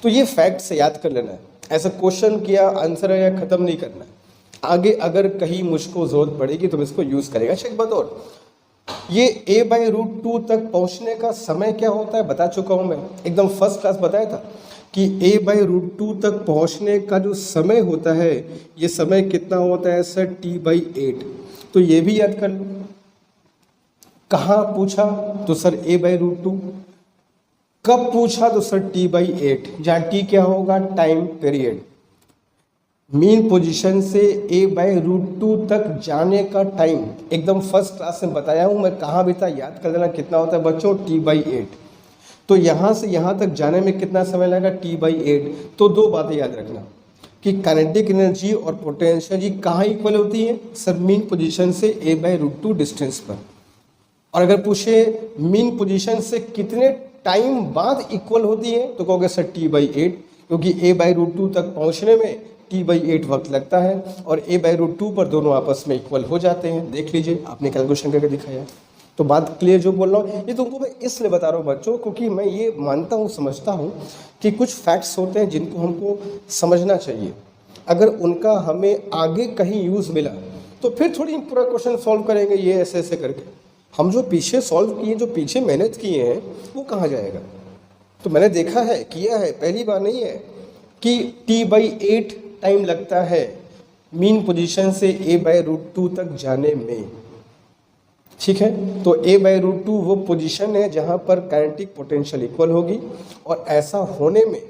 [SPEAKER 1] तो ये फैक्ट से याद कर लेना है, ऐसा क्वेश्चन किया आंसर है या ख़त्म नहीं करना है। आगे अगर कहीं मुझको ज़रूरत पड़ेगी तो मैं इसको यूज़ करेगा। अच्छा एक बात और, ये ए बाई रूट 2 तक पहुँचने का समय क्या होता है बता चुका हूँ मैं, एकदम फर्स्ट क्लास बताया था कि ए बाई रूट 2 तक पहुँचने का जो समय होता है, ये समय कितना होता है सर, टी बाई 8। तो ये भी याद कर लो। कहाँ पूछा तो सर ए बाई रूट 2, कब पूछा तो सर टी बाई 8, जहाँ टी क्या होगा, टाइम पीरियड। मीन पोजीशन से ए बाई रूट 2 तक जाने का टाइम एकदम फर्स्ट क्लास में बताया हूँ मैं, कहाँ भी था याद कर देना कितना होता है बच्चों, टी बाई 8। तो यहाँ से यहाँ तक जाने में कितना समय लगेगा, टी बाई 8। तो दो बातें याद रखना कि काइनेटिक एनर्जी और पोटेंशियल एनर्जी कहाँ इक्वल होती है सर, मीन पोजीशन से ए बाई रूट 2 डिस्टेंस पर। और अगर पूछे मीन पोजीशन से कितने टाइम बाद इक्वल होती है तो कहोगे सर टी बाई 8, क्योंकि ए बाई रूट 2 तक पहुँचने में टी बाई 8 वक्त लगता है और ए बाई रूट 2 पर दोनों आपस में इक्वल हो जाते हैं। देख लीजिए, आपने कैलकुलेशन करके दिखाया। तो बात क्लियर जो बोल रहा हूँ, ये तुमको मैं इसलिए बता रहा हूँ बच्चों, क्योंकि मैं ये मानता हूँ, समझता हूँ कि कुछ फैक्ट्स होते हैं जिनको हमको समझना चाहिए। अगर उनका हमें आगे कहीं यूज़ मिला तो फिर थोड़ी पूरा क्वेश्चन सॉल्व करेंगे ये ऐसे ऐसे करके। हम जो पीछे सॉल्व किए, जो पीछे मेहनत किए हैं, वो कहाँ जाएगा? तो मैंने देखा है, किया है, पहली बार नहीं है कि t/8 टाइम लगता है मीन पोजीशन से a/√2 तक जाने में। ठीक है, तो a/√2 वो पोजीशन है जहाँ पर काइनेटिक पोटेंशियल इक्वल होगी, और ऐसा होने में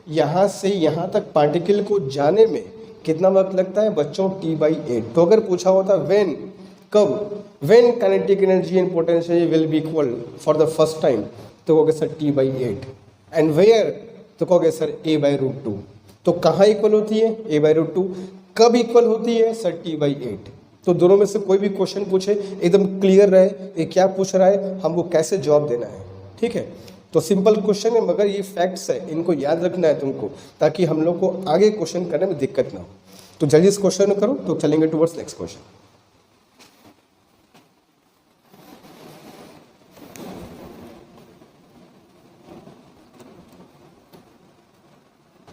[SPEAKER 1] यहाँ से यहाँ तक पार्टिकल को जाने में कितना वक्त लगता है बच्चों? t/8। तो अगर पूछा होता व्हेन, कब, when kinetic energy and potential will be equal for the first time, तो कहोगे सर t/8। एंड वेयर, तो कहोगे सर a/√2। तो कहाँ इक्वल होती है? a/√2। कब इक्वल होती है? Sir t/8। तो दोनों में से कोई भी क्वेश्चन पूछे एकदम क्लियर रहे ये क्या पूछ रहा है, हमको कैसे जवाब देना है। ठीक है, तो सिंपल क्वेश्चन है, मगर ये फैक्ट्स है, इनको याद रखना है तुमको, ताकि हम लोग को आगे क्वेश्चन करने में दिक्कत ना हो। तो जल्दी इस क्वेश्चन करो, तो चलेंगे टुवर्ड्स नेक्स्ट क्वेश्चन।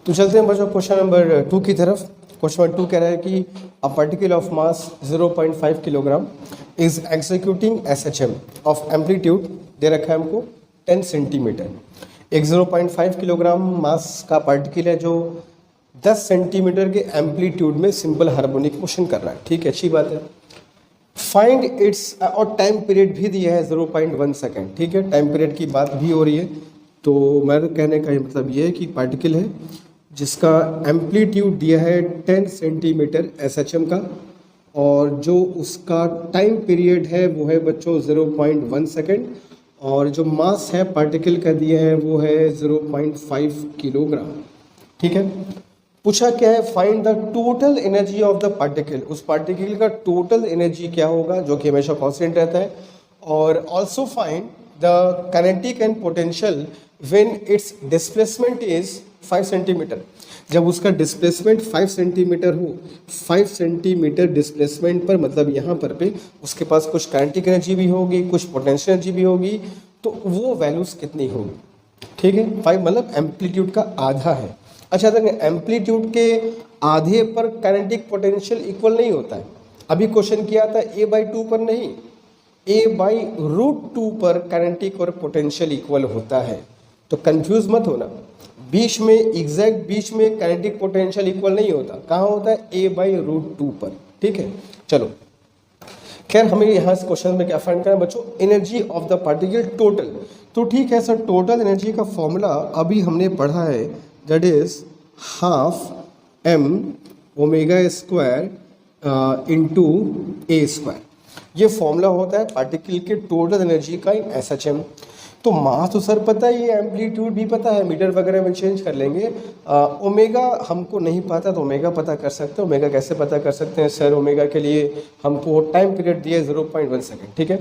[SPEAKER 1] तो चलते हैं बच्चों क्वेश्चन नंबर 2 की तरफ। क्वेश्चन नंबर 2 कह रहा है कि a particle of mass 0.5 kilogram is executing SHM of amplitude, दे रखा है हमको 10 सेंटीमीटर। एक 0.5 किलोग्राम मास का पार्टिकल है जो 10 सेंटीमीटर के एम्पलीट्यूड में सिंपल हार्मोनिक मोशन कर रहा है। ठीक है, अच्छी बात है। फाइंड इट्स, और टाइम पीरियड भी दिया है 0.1 सेकेंड। ठीक है, टाइम पीरियड की बात भी हो रही है। तो मेरे कहने का मतलब ये है कि पार्टिकल है जिसका एम्पलीट्यूड दिया है 10 सेंटीमीटर SHM का, और जो उसका टाइम पीरियड है वो है बच्चों 0.1 सेकेंड, और जो मास है पार्टिकल का दिया है वो है 0.5 किलोग्राम। ठीक है, पूछा क्या है? Find the total energy of the particle. उस पार्टिकल का टोटल एनर्जी क्या होगा, जो कि हमेशा कांस्टेंट रहता है। और also find the kinetic and potential when it's displacement is 5 centimetre. जब उसका डिस्प्लेसमेंट 5 सेंटीमीटर हो, 5 सेंटीमीटर डिस्प्लेसमेंट पर, मतलब यहाँ पर पे उसके पास कुछ काइनेटिक एनर्जी भी होगी, कुछ पोटेंशियल एनर्जी भी होगी, तो वो वैल्यूज कितनी होगी? ठीक है, 5 मतलब एम्पलीट्यूड का आधा है। अच्छा, देखिए एम्पलीट्यूड के आधे पर काइनेटिक पोटेंशियल इक्वल नहीं होता है। अभी क्वेश्चन किया था a/2 पर नहीं, a/√2 पर काइनेटिक और पोटेंशियल इक्वल होता है। तो कंफ्यूज मत होना, बीच में, एग्जैक्ट बीच में काइनेटिक पोटेंशियल इक्वल नहीं होता। कहाँ होता है? a/√2 पर। ठीक है, चलो खैर, हमें यहाँ इस क्वेश्चन में क्या फाइंड करना है बच्चों? Energy of the particle total. तो ठीक है सर, टोटल एनर्जी का फॉर्मूला अभी हमने पढ़ा है, that is ½m² into a²। ये फॉर्मूला होता है पार्टिकल के टोटल एनर्जी का इन SHM। तो मास तो सर पता ही है, एम्पलीट्यूड भी पता है, मीटर वगैरह में चेंज कर लेंगे। ओमेगा हमको नहीं पता, तो ओमेगा पता कर सकते हैं। ओमेगा कैसे पता कर सकते हैं सर? ओमेगा के लिए हमको टाइम पीरियड दिया 0.1 सेकेंड। ठीक है,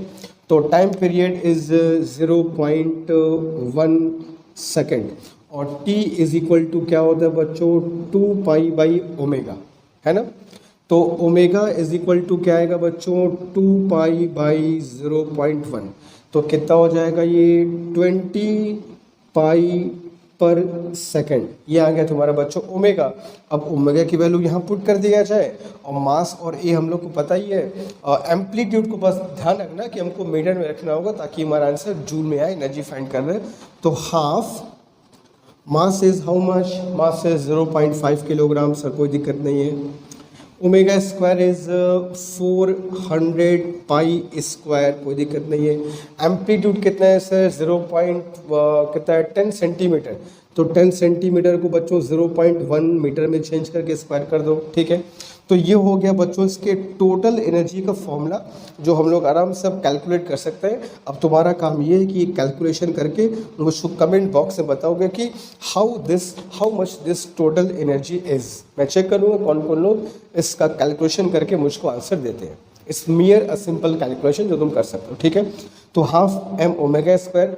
[SPEAKER 1] तो टाइम पीरियड इज 0.1 सेकेंड, और t इज इक्वल टू क्या होता है बच्चों? 2π/ω, है ना। तो ओमेगा इज इक्वल टू क्या आएगा बच्चों? 2π/0.1। तो कितना हो जाएगा ये? 20 पाई पर सेकेंड। ये आ गया तुम्हारा बच्चों ओमेगा। अब ओमेगा की वैल्यू यहाँ पुट कर दिया जाए, और मास और ए हम लोग को पता ही है। एम्पलीट्यूड को बस ध्यान रखना कि हमको मीटर में रखना होगा, ताकि हमारा आंसर जूल में आए। एनर्जी फाइंड कर रहे हैं, तो half mass is how much? Mass is 0.5 kilogram. Sir कोई दिक्कत नहीं है। Omega square is 400 pi square, कोई दिक्कत नहीं है। एम्पलीट्यूड कितना है सर? 0. कितना है? 10 सेंटीमीटर। तो 10 सेंटीमीटर को बच्चों 0.1 मीटर में चेंज करके स्क्वायर कर दो। ठीक है, तो ये हो गया बच्चों इसके टोटल एनर्जी का फॉर्मूला, जो हम लोग आराम से अब कैलकुलेट कर सकते हैं। अब तुम्हारा काम ये है कि कैलकुलेशन करके मुझको कमेंट बॉक्स में बताओगे कि how much this total energy is. मैं चेक करूँगा कौन कौन लोग इसका कैलकुलेशन करके मुझको आंसर देते हैं। इट्स मियर अ सिंपल कैलकुलेशन जो तुम कर सकते हो। ठीक है, तो ½m²,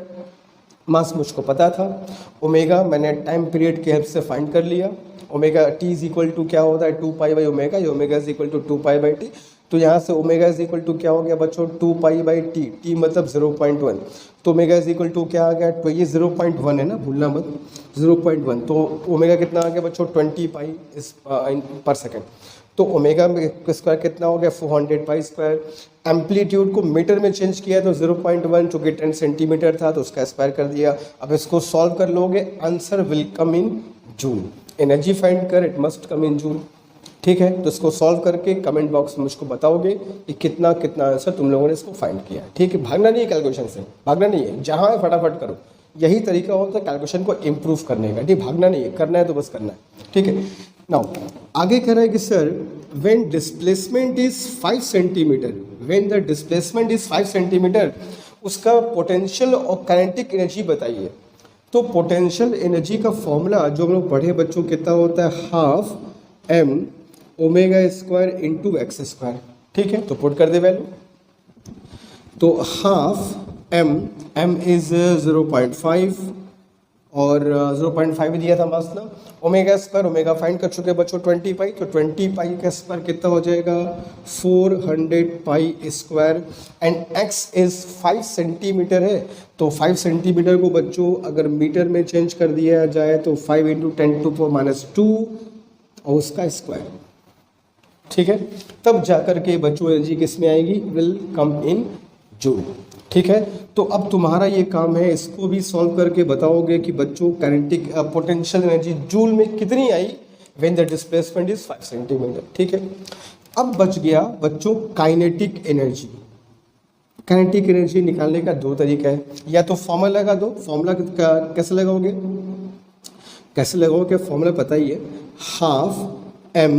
[SPEAKER 1] मास मुझको पता था। ओमेगा मैंने टाइम पीरियड के हेल्प से फाइंड कर लिया। Omega t is equal to क्या होता है? 2π/ω। Omega is equal to 2π/t। तो यहाँ से ओमेगा इज इक्वल टू क्या हो गया बच्चों 2 पाई/टी, टी मतलब 0.1, तो ओमेगा इज इक्वल टू क्या आ गया, तो ये 0.1 है ना, भूलना मत, 0.1, तो ओमेगा कितना आ गया बच्चों 20 पाई पर सेकेंड, तो ओमेगा स्क्वायर कितना हो गया 400 पाई स्क्वायर। एम्पलीट्यूड को मीटर में चेंज किया तो 0.1 जो कि 10 सेंटीमीटर था तो उसका स्क्वायर कर दिया। अब इसको सॉल्व कर लोगे, answer will come in joule. Energy find कर, it must come in joule, ठीक है। तो इसको सॉल्व करके कमेंट बॉक्स में मुझको बताओगे कि कितना कितना आंसर तुम लोगों ने इसको फाइंड किया, ठीक है। भागना नहीं है कैलकुलेशन से, भागना नहीं है, जहाँ है फटाफट करो, यही तरीका होता है कैलकुलेशन को इम्प्रूव करने का, ठीक। भागना नहीं है, करना है तो बस करना है, ठीक है। नाउ आगे कह रहा है कि sir when displacement is 5 centimetre, when the displacement is 5 centimetre, उसका पोटेंशियल और काइनेटिक एनर्जी बताइए। तो पोटेंशियल एनर्जी का फॉर्मूला जो हम लोग पढ़े बच्चों कितना होता है, half m omega square into x square, ठीक है। तो पुट कर दे वैल्यू, तो हाफ m इज 0.5 और 0.5 दिया था बस ना। ओमेगा स्क्वायर, ओमेगा फाइंड कर चुके बच्चों 20 पाई, तो 20 पाई का स्क्वायर कितना हो जाएगा 400 pi square, and x is 5 centimetre है, तो 5 सेंटीमीटर को बच्चों अगर मीटर में चेंज कर दिया जाए तो 5 इंटू 10⁻², और उसका स्क्वायर, ठीक है। तब जाकर के बच्चों एनर्जी किस में आएगी, विल कम इन जूल, ठीक है। तो अब तुम्हारा ये काम है, इसको भी सॉल्व करके बताओगे कि बच्चों काइनेटिक पोटेंशियल एनर्जी जूल में कितनी I when the displacement is 5 centimetre, ठीक है। अब बच गया बच्चों काइनेटिक एनर्जी। काइनेटिक एनर्जी निकालने का दो तरीका है, या तो फॉर्मूला लगा दो, फॉर्मूला कैसे लगाओगे, कैसे लगाओगे फॉर्मूला पता ही है, हाफ m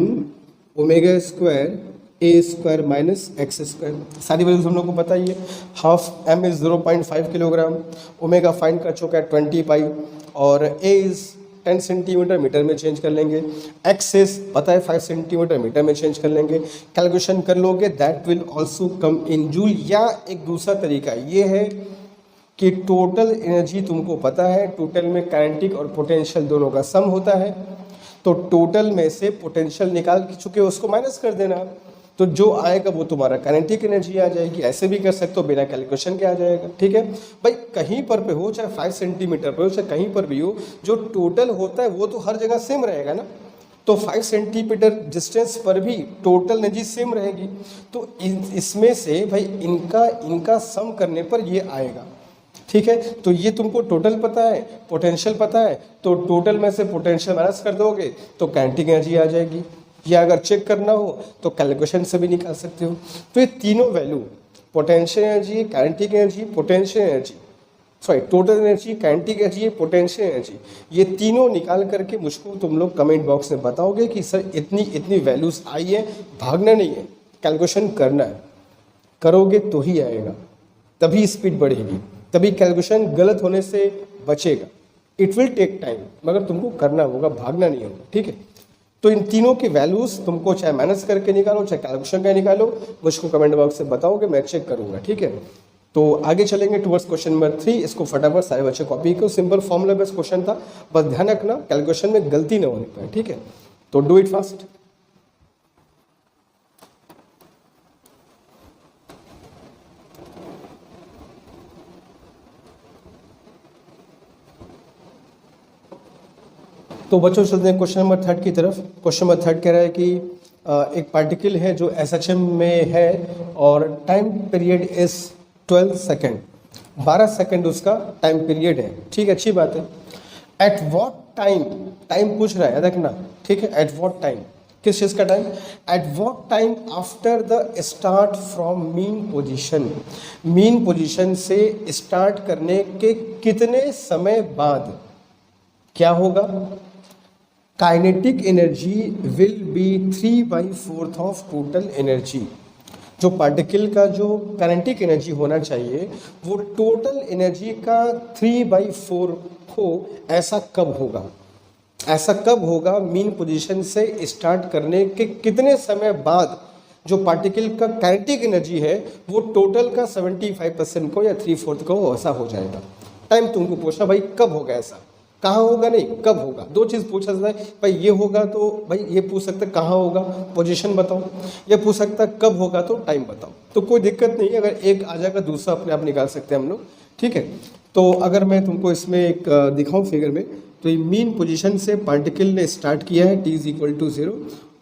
[SPEAKER 1] ओमेगा स्क्वायर ए स्क्वायर माइनस एक्स स्क्वायर, सारी वैल्यूज हम लोग को पता ही है। Half m is 0.5 kilogram, omega find कर चुका है 20 पाई, और a इज 10 सेंटीमीटर, मीटर में चेंज कर लेंगे। x इज पता है 5 सेंटीमीटर, मीटर में चेंज कर लेंगे। कैलकुलेशन कर लोगे, that will also come in joule. या एक दूसरा तरीका ये है कि टोटल एनर्जी तुमको पता है, टोटल में काइनेटिक और पोटेंशियल दोनों का सम होता है, तो टोटल में से पोटेंशियल निकाल चुके उसको माइनस कर देना, तो जो आएगा वो तुम्हारा काइनेटिक एनर्जी आ जाएगी। ऐसे भी कर सकते हो, बिना कैलकुलेशन के आ जाएगा, ठीक है भाई। कहीं पर पे हो, चाहे 5 सेंटीमीटर पे हो, चाहे कहीं पर भी हो, जो टोटल होता है वो तो हर जगह सेम रहेगा ना। तो 5 सेंटीमीटर डिस्टेंस पर भी टोटल एनर्जी सेम रहेगी, तो इसमें से भाई इनका सम करने पर ये आएगा, ठीक है। तो ये तुमको टोटल पता है, पोटेंशियल पता है, तो टोटल में से पोटेंशियल माइनस कर दोगे तो काइनेटिक एनर्जी आ जाएगी। या अगर चेक करना हो तो कैलकुलेशन से भी निकाल सकते हो। तो ये तीनों value, potential energy, kinetic energy, potential energy, sorry total energy, kinetic energy, potential energy, ये तीनों निकाल करके मुझको तुम लोग कमेंट बॉक्स में बताओगे कि सर इतनी वैल्यूज आई है। भागना नहीं है, कैलकुलेशन करना है, करोगे तो ही आएगा, तभी स्पीड बढ़ेगी, तभी कैलकुलेशन गलत होने से बचेगा। इट विल टेक टाइम, मगर तुमको करना होगा, भागना नहीं होगा, ठीक है। तो इन तीनों की वैल्यूज तुमको चाहे माइनस करके निकालो, चाहे कैलकुलेशन का निकालो, मुझको कमेंट बॉक्स से बताओगे, मैं चेक करूंगा, ठीक है। तो आगे चलेंगे टुवर्ड्स क्वेश्चन नंबर 3। इसको फटाफट सारे बच्चे कॉपी करो, सिंपल फॉर्मूला बेस्ड क्वेश्चन था, बस ध्यान रखना कैलकुलेशन में गलती ना होने पाए, ठीक है। तो डू इट फास्ट। तो बच्चों चलते हैं क्वेश्चन नंबर 3 की तरफ। क्वेश्चन नंबर 3 कह रहा है कि एक पार्टिकल है जो SHM में है और time period is 12 second, 12 second उसका टाइम पीरियड है, ठीक है, अच्छी बात है। एट वॉट टाइम, टाइम पूछ रहा है, देखना, ठीक है। एट वॉट टाइम, किस चीज़ का time, at what time after the start from mean position, mean position से स्टार्ट करने के कितने समय बाद क्या होगा, kinetic energy will be 3/4 of total energy. जो पार्टिकल का जो काइनेटिक एनर्जी होना चाहिए वो टोटल एनर्जी का 3/4 हो, ऐसा कब होगा, ऐसा कब होगा मीन पोजीशन से स्टार्ट करने के कितने समय बाद जो पार्टिकल का काइनेटिक एनर्जी है वो टोटल का 75% को या 3/4 को ऐसा हो जाएगा। टाइम तुमको पूछना भाई कब होगा ऐसा, कहाँ होगा नहीं, कब होगा। दो चीज़ पूछा जाता है, भाई ये होगा तो भाई ये पूछ सकता है कहाँ होगा, पोजीशन बताओ। ये पूछ सकता है कब होगा तो टाइम बताओ। तो कोई दिक्कत नहीं है, अगर एक आ जाएगा दूसरा अपने आप निकाल सकते हैं हम लोग, ठीक है। तो अगर मैं तुमको इसमें एक दिखाऊं फिगर में, तो ये मीन पोजीशन से पार्टिकल ने स्टार्ट किया है, t इज इक्वल टू 0,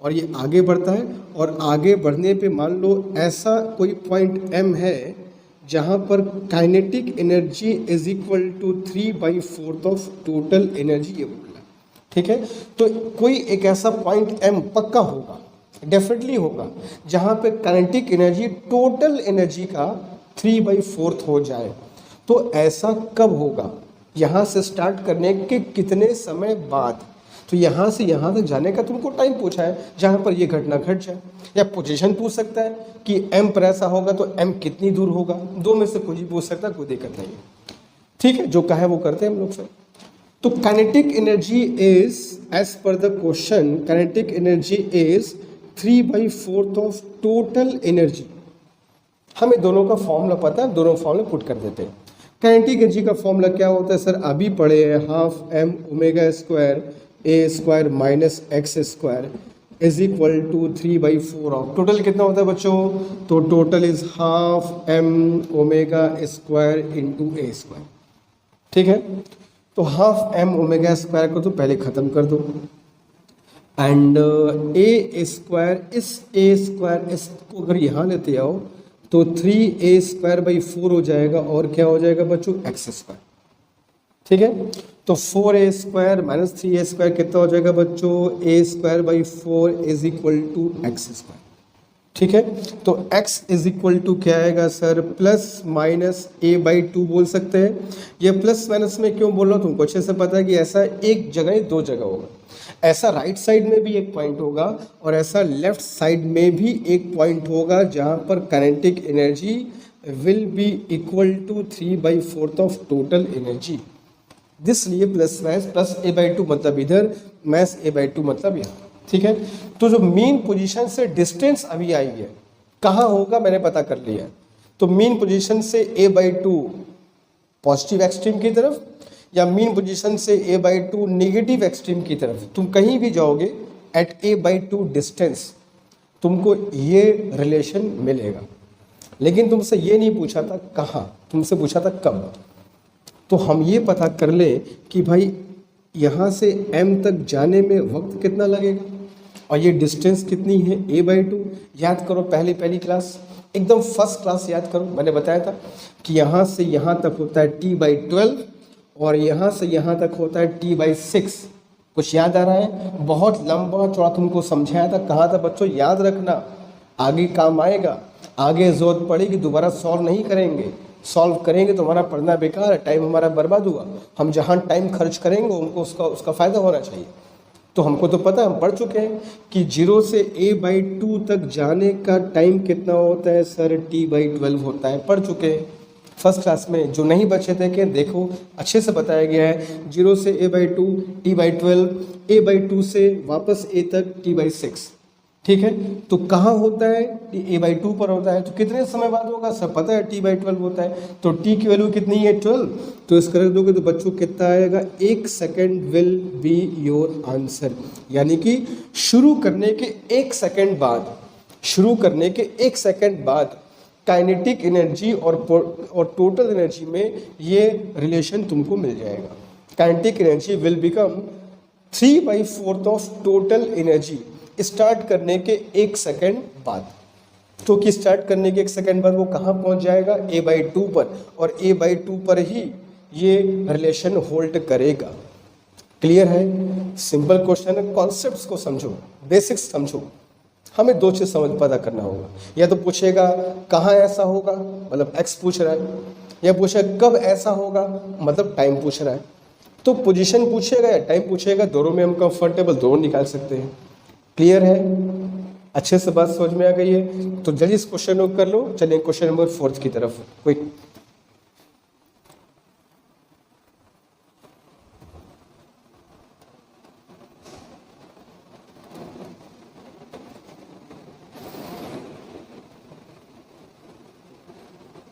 [SPEAKER 1] और ये आगे बढ़ता है। और आगे बढ़ने पे मान लो ऐसा कोई पॉइंट m है जहाँ पर kinetic energy is equal to 3/4 of total energy, ये बोला, ठीक है। तो कोई एक ऐसा पॉइंट m पक्का होगा, डेफिनेटली होगा, जहाँ पे काइनेटिक एनर्जी टोटल एनर्जी का 3/4 हो जाए। तो ऐसा कब होगा, यहाँ से स्टार्ट करने के कितने समय बाद। तो यहाँ से यहाँ तक जाने का तुमको टाइम पूछा है, जहाँ पर ये घटना घट जाए। या पोजीशन पूछ सकता है कि m पर ऐसा होगा तो m कितनी दूर होगा, दो में से कुछ भी पूछ सकता है, कोई दिक्कत नहीं है, ठीक है। जो कहा है वो करते हैं हम लोग फिर। तो kinetic energy is, as per the question, kinetic energy is 3/4 of total energy. हमें दोनों का फॉर्मूला पता है, दोनों फॉर्मूला पुट कर देते हैं। काइनेटिक एनर्जी का फॉर्मूला क्या होता है सर, अभी पढ़े हैं, half m omega square a square minus x square is equal to 3/4 of total. कितना होता है बच्चों, तो total is half m omega square into a square, ठीक है। तो हाफ m ओमेगा स्क्वायर को तो पहले खत्म कर दो, एंड a स्क्वायर, इस a स्क्वायर इसको अगर यहाँ लेते आओ तो 3a² 4 हो जाएगा, और क्या हो जाएगा बच्चों, x स्क्वायर, ठीक है। तो 4a² माइनस 3a² कितना हो जाएगा बच्चों, a² 4 is equal to x square, ठीक है। तो x इज इक्वल टू क्या आएगा सर, प्लस माइनस a/2 बोल सकते हैं। ये प्लस माइनस में क्यों बोल रहा हूँ, तुमको अच्छे से पता है कि ऐसा एक जगह नहीं दो जगह होगा। ऐसा राइट साइड में भी एक पॉइंट होगा और ऐसा लेफ्ट साइड में भी एक पॉइंट होगा, जहाँ पर kinetic energy will be equal to 3/4 of total energy. इसलिए प्लस माइनस, प्लस a/2 मतलब इधर, माइनस a/2 मतलब यहाँ, ठीक है। तो जो मेन पोजीशन से डिस्टेंस अभी आई है, कहाँ होगा मैंने पता कर लिया। तो मेन पोजीशन से a/2 पॉजिटिव एक्सट्रीम की तरफ, या मेन पोजीशन से a/2 नेगेटिव एक्सट्रीम की तरफ, तुम कहीं भी जाओगे एट a/2 डिस्टेंस तुमको ये रिलेशन मिलेगा। लेकिन तुमसे ये नहीं पूछा था कहाँ, तुमसे पूछा था कब। तो हम ये पता कर ले कि भाई यहाँ से m तक जाने में वक्त कितना लगेगा और ये डिस्टेंस कितनी है, a/2। याद करो पहली क्लास, एकदम फर्स्ट क्लास याद करो, मैंने बताया था कि यहाँ से यहाँ तक होता है t/12 और यहाँ से यहाँ तक होता है t/6। कुछ याद आ रहा है, बहुत लंबा चौड़ा तुमको समझाया था, कहा था बच्चों याद रखना, आगे काम आएगा, आगे जरूरत पड़ेगी, दोबारा सॉल्व नहीं करेंगे। सॉल्व करेंगे तो हमारा पढ़ना बेकार है, टाइम हमारा बर्बाद हुआ। हम जहाँ टाइम खर्च करेंगे उनको उसका फ़ायदा होना चाहिए। तो हमको तो पता है, हम पढ़ चुके हैं कि 0 से a/2 तक जाने का टाइम कितना होता है सर, t/12 होता है, पढ़ चुके हैं फर्स्ट क्लास में। जो नहीं बचे थे कि देखो अच्छे से बताया गया है, 0 से a/2 t/12, a/2 से वापस a तक t/6, ठीक है। तो कहाँ होता है, a/2 पर होता है। तो कितने समय बाद होगा सब पता है, t/12 होता है। तो t की वैल्यू कितनी है, 12। तो इसका रख दोगे तो बच्चों कितना आएगा, 1 second will be your answer. यानी कि शुरू करने के 1 सेकेंड बाद, शुरू करने के 1 सेकेंड बाद काइनेटिक एनर्जी और टोटल एनर्जी में ये रिलेशन तुमको मिल जाएगा। Kinetic energy will become 3/4 of total energy start करने के 1 सेकेंड बाद। तो कि स्टार्ट करने के 1 सेकेंड बाद वो कहाँ पहुँच जाएगा, a/2 पर, और a/2 पर ही ये रिलेशन होल्ड करेगा। क्लियर है, सिंपल क्वेश्चन है, कॉन्सेप्ट्स को समझो, बेसिक्स समझो। हमें दो चीज़ समझ पता करना होगा, या तो पूछेगा कहाँ ऐसा होगा, मतलब x पूछ रहा है, या पूछेगा कब ऐसा होगा, मतलब टाइम पूछ रहा है। तो पोजीशन पूछेगा या टाइम पूछेगा, दोनों में हम कंफर्टेबल दोनों निकाल सकते हैं। क्लियर है, अच्छे से बात समझ में आ गई है। तो जल्दी इस क्वेश्चन को कर लो। चलिए क्वेश्चन नंबर 4 की तरफ। क्विक,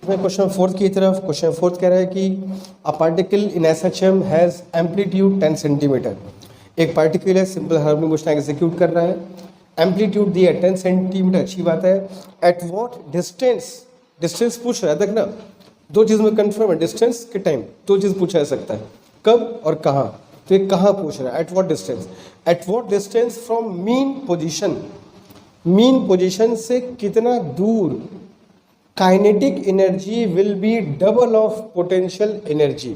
[SPEAKER 1] बढ़ते हैं क्वेश्चन फोर्थ की तरफ। क्वेश्चन फोर्थ कह रहा है कि a particle in SHM has amplitude 10 centimetre. एक पार्टिकल है, सिंपल हार्मोनिक मोशन एग्जीक्यूट कर रहा है, एम्पलीट्यूड दिया 10 सेंटीमीटर, अच्छी बात है। एट व्हाट डिस्टेंस, डिस्टेंस पूछ रहा है, देख ना दो चीज़ में कंफर्म है, डिस्टेंस के टाइम, दो चीज़ पूछा जा सकता है, कब और कहाँ। तो ये कहाँ पूछ रहा है, at what distance. At what distance from mean position, mean position से कितना दूर kinetic energy will B double of potential energy.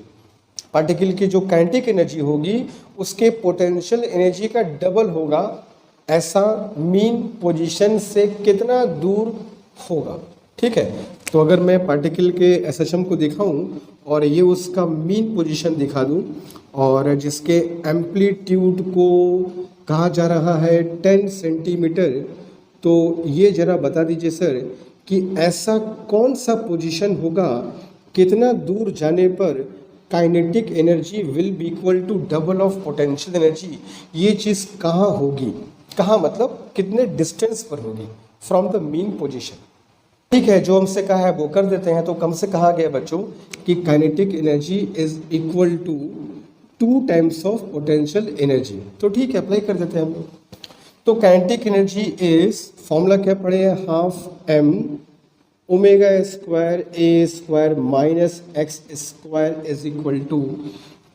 [SPEAKER 1] Particle की जो काइनेटिक एनर्जी होगी उसके पोटेंशियल एनर्जी का डबल होगा, ऐसा मीन पोजीशन से कितना दूर होगा। ठीक है, तो अगर मैं पार्टिकल के एसएचएम को दिखाऊं और ये उसका मीन पोजीशन दिखा दूं और जिसके एम्पलीट्यूड को कहा जा रहा है 10 सेंटीमीटर, तो ये जरा बता दीजिए सर कि ऐसा कौन सा पोजीशन होगा, कितना दूर जाने पर kinetic energy will be equal to double of potential energy. ये चीज़ कहाँ होगी, कहाँ मतलब कितने डिस्टेंस पर होगी फ्रॉम द मीन पोजीशन। ठीक है, जो हमसे कहा है वो कर देते हैं। तो कम से कहा गया बच्चों कि kinetic energy is equal to 2 times of potential energy. तो ठीक है, अप्लाई कर देते हैं हम लोग। तो काइनेटिक एनर्जी इज, फॉर्मूला क्या पढ़े हैं, half M omega square A square minus x square is equal to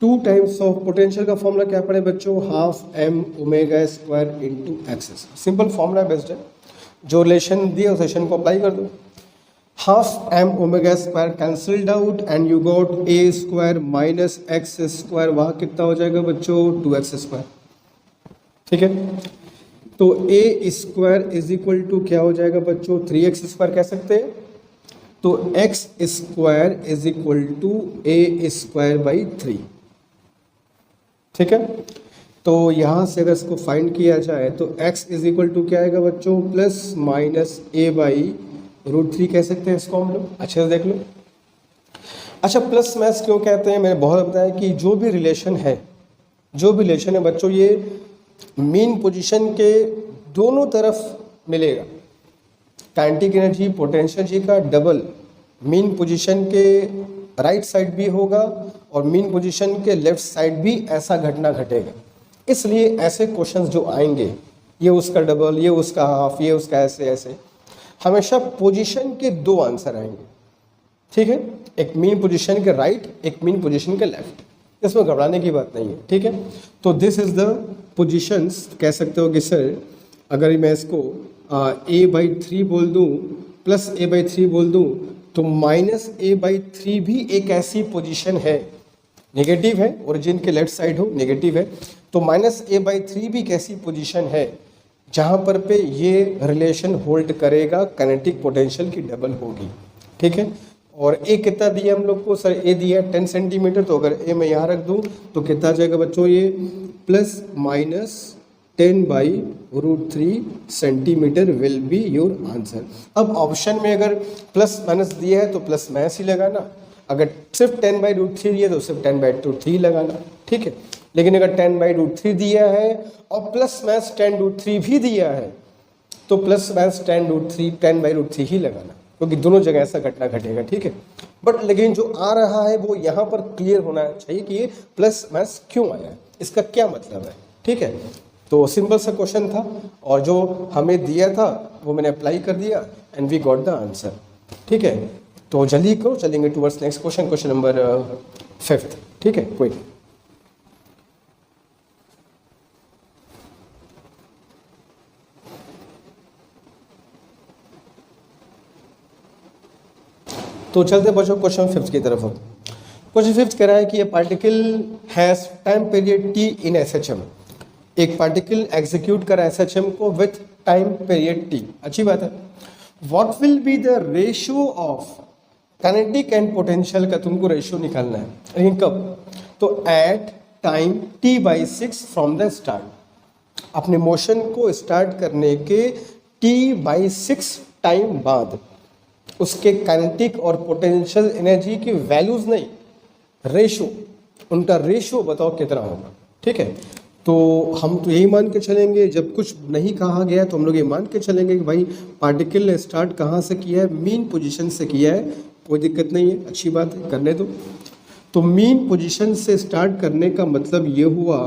[SPEAKER 1] 2 times of potential का फॉर्मूला क्या पढ़े बच्चों, half M omega square into X. Simple formula based है, जो रिलेशन दिया उस रिलेशन को अप्लाई कर दो। Half M omega square cancelled out and you got A square minus x square, वहाँ कितना हो जाएगा बच्चों, 2x स्क्वायर। ठीक है, तो A square is equal to क्या हो जाएगा बच्चों, 3x स्क्वायर कह सकते हैं। तो x square is equal to A square by 3। ठीक है, तो यहाँ से अगर इसको फाइंड किया जाए तो x इज इक्वल टू क्या आएगा बच्चों, प्लस माइनस ए बाई √3 कह सकते हैं इसको हम लोग। अच्छे से देख लो। अच्छा, प्लस माइनस क्यों कहते हैं, मैंने बहुत बताया कि जो भी रिलेशन है, जो भी रिलेशन है बच्चों, ये मीन पोजीशन के दोनों तरफ मिलेगा। काइनेटिक एनर्जी पोटेंशियल एनर्जी का डबल मीन पोजीशन के राइट साइड भी होगा और मीन पोजीशन के लेफ्ट साइड भी ऐसा घटना घटेगा। इसलिए ऐसे क्वेश्चंस जो आएंगे, ये उसका डबल, ये उसका हाफ, ये उसका ऐसे ऐसे, हमेशा पोजीशन के 2 आंसर आएंगे। ठीक है, एक मीन पोजीशन के राइट, एक मीन पोजीशन के लेफ्ट, इसमें घबराने की बात नहीं है। ठीक है, तो दिस इज द पोजीशंस। कह सकते हो कि सर अगर मैं इसको a/3 बोल दूं प्लस a/3 बोल दूं तो माइनस a/3 भी एक ऐसी पोजीशन है, नेगेटिव है, ओरिजिन के लेफ्ट साइड हो, नेगेटिव है, तो माइनस a/3 भी एक ऐसी पोजीशन है जहाँ पर पे ये रिलेशन होल्ड करेगा, काइनेटिक पोटेंशियल की डबल होगी। ठीक है, और ए कितना दिया हम लोग को, सर ए दिया 10 सेंटीमीटर, तो अगर ए मैं यहाँ रख दूँ तो कितना जाएगा बच्चों, ये plus minus 10/√3 centimetre will be your answer. अब ऑप्शन में अगर प्लस माइनस दिया है तो प्लस माइनस ही लगाना, अगर सिर्फ 10/√3 दिया तो सिर्फ 10/√3 लगाना। ठीक है, लेकिन अगर 10/√3 दिया है और प्लस माइनस 10√3 भी दिया है तो प्लस माइनस 10/√3 ही लगाना, क्योंकि दोनों जगह ऐसा घटना घटेगा। ठीक है, बट लेकिन जो आ रहा है वो यहाँ पर क्लियर होना चाहिए कि ये प्लस माइनस क्यों आया है, इसका क्या मतलब है। ठीक है, तो सिंपल सा क्वेश्चन था और जो हमें दिया था वो मैंने अप्लाई कर दिया and we got the answer. ठीक है, तो जल्दी करो, चलेंगे towards next question, question number 5। ठीक है, कोई तो चलते बच्चों क्वेश्चन 5 की तरफ। क्वेश्चन 5 कह रहा है कि ये particle has time period T in SHM. एक पार्टिकल एग्जीक्यूट करा एसएचएम को विथ टाइम पीरियड टी, अच्छी बात है। What will be the ratio of kinetic and potential का तुमको रेशियो निकालना है, लेकिन कब, तो at time t/6 from the start. अपने मोशन को स्टार्ट करने के t/6 टाइम बाद उसके काइनेटिक और पोटेंशियल एनर्जी की वैल्यूज नहीं, रेशो, उनका रेशो बताओ कितना होगा। ठीक है, तो हम तो यही मान के चलेंगे, जब कुछ नहीं कहा गया तो हम लोग ये मान के चलेंगे कि भाई पार्टिकल ने स्टार्ट कहाँ से किया है, मीन पोजीशन से किया है, कोई दिक्कत नहीं है, अच्छी बात है, करने दो। तो मीन पोजीशन से स्टार्ट करने का मतलब ये हुआ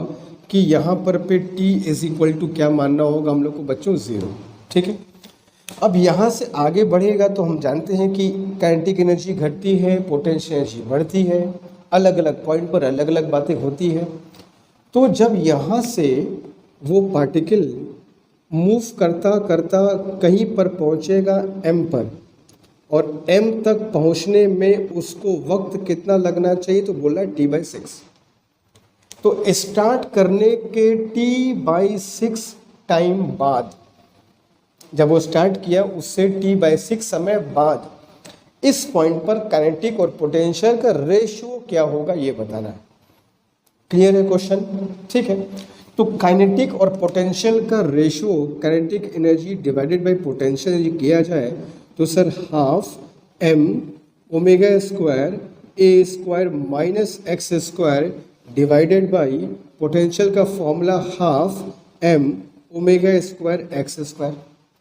[SPEAKER 1] कि यहाँ पर पे t इज इक्वल टू क्या मानना होगा हम लोग को बच्चों, 0। ठीक है, अब यहाँ से आगे बढ़ेगा तो हम जानते हैं कि काइनेटिक एनर्जी घटती है, पोटेंशियल एनर्जी बढ़ती है, अलग अलग पॉइंट पर अलग अलग बातें होती है। तो जब यहाँ से वो पार्टिकल मूव करता करता कहीं पर पहुँचेगा m पर, और m तक पहुँचने में उसको वक्त कितना लगना चाहिए, तो बोला t/6। तो स्टार्ट करने के t/6 टाइम बाद, जब वो स्टार्ट किया उससे t/6 समय बाद इस पॉइंट पर काइनेटिक और पोटेंशियल का रेशियो क्या होगा ये बताना है। क्लियर है क्वेश्चन? ठीक है, तो काइनेटिक और पोटेंशियल का ratio kinetic energy divided by potential energy किया जाए तो sir half m omega square a square minus x square divided by potential का formula half m omega square x square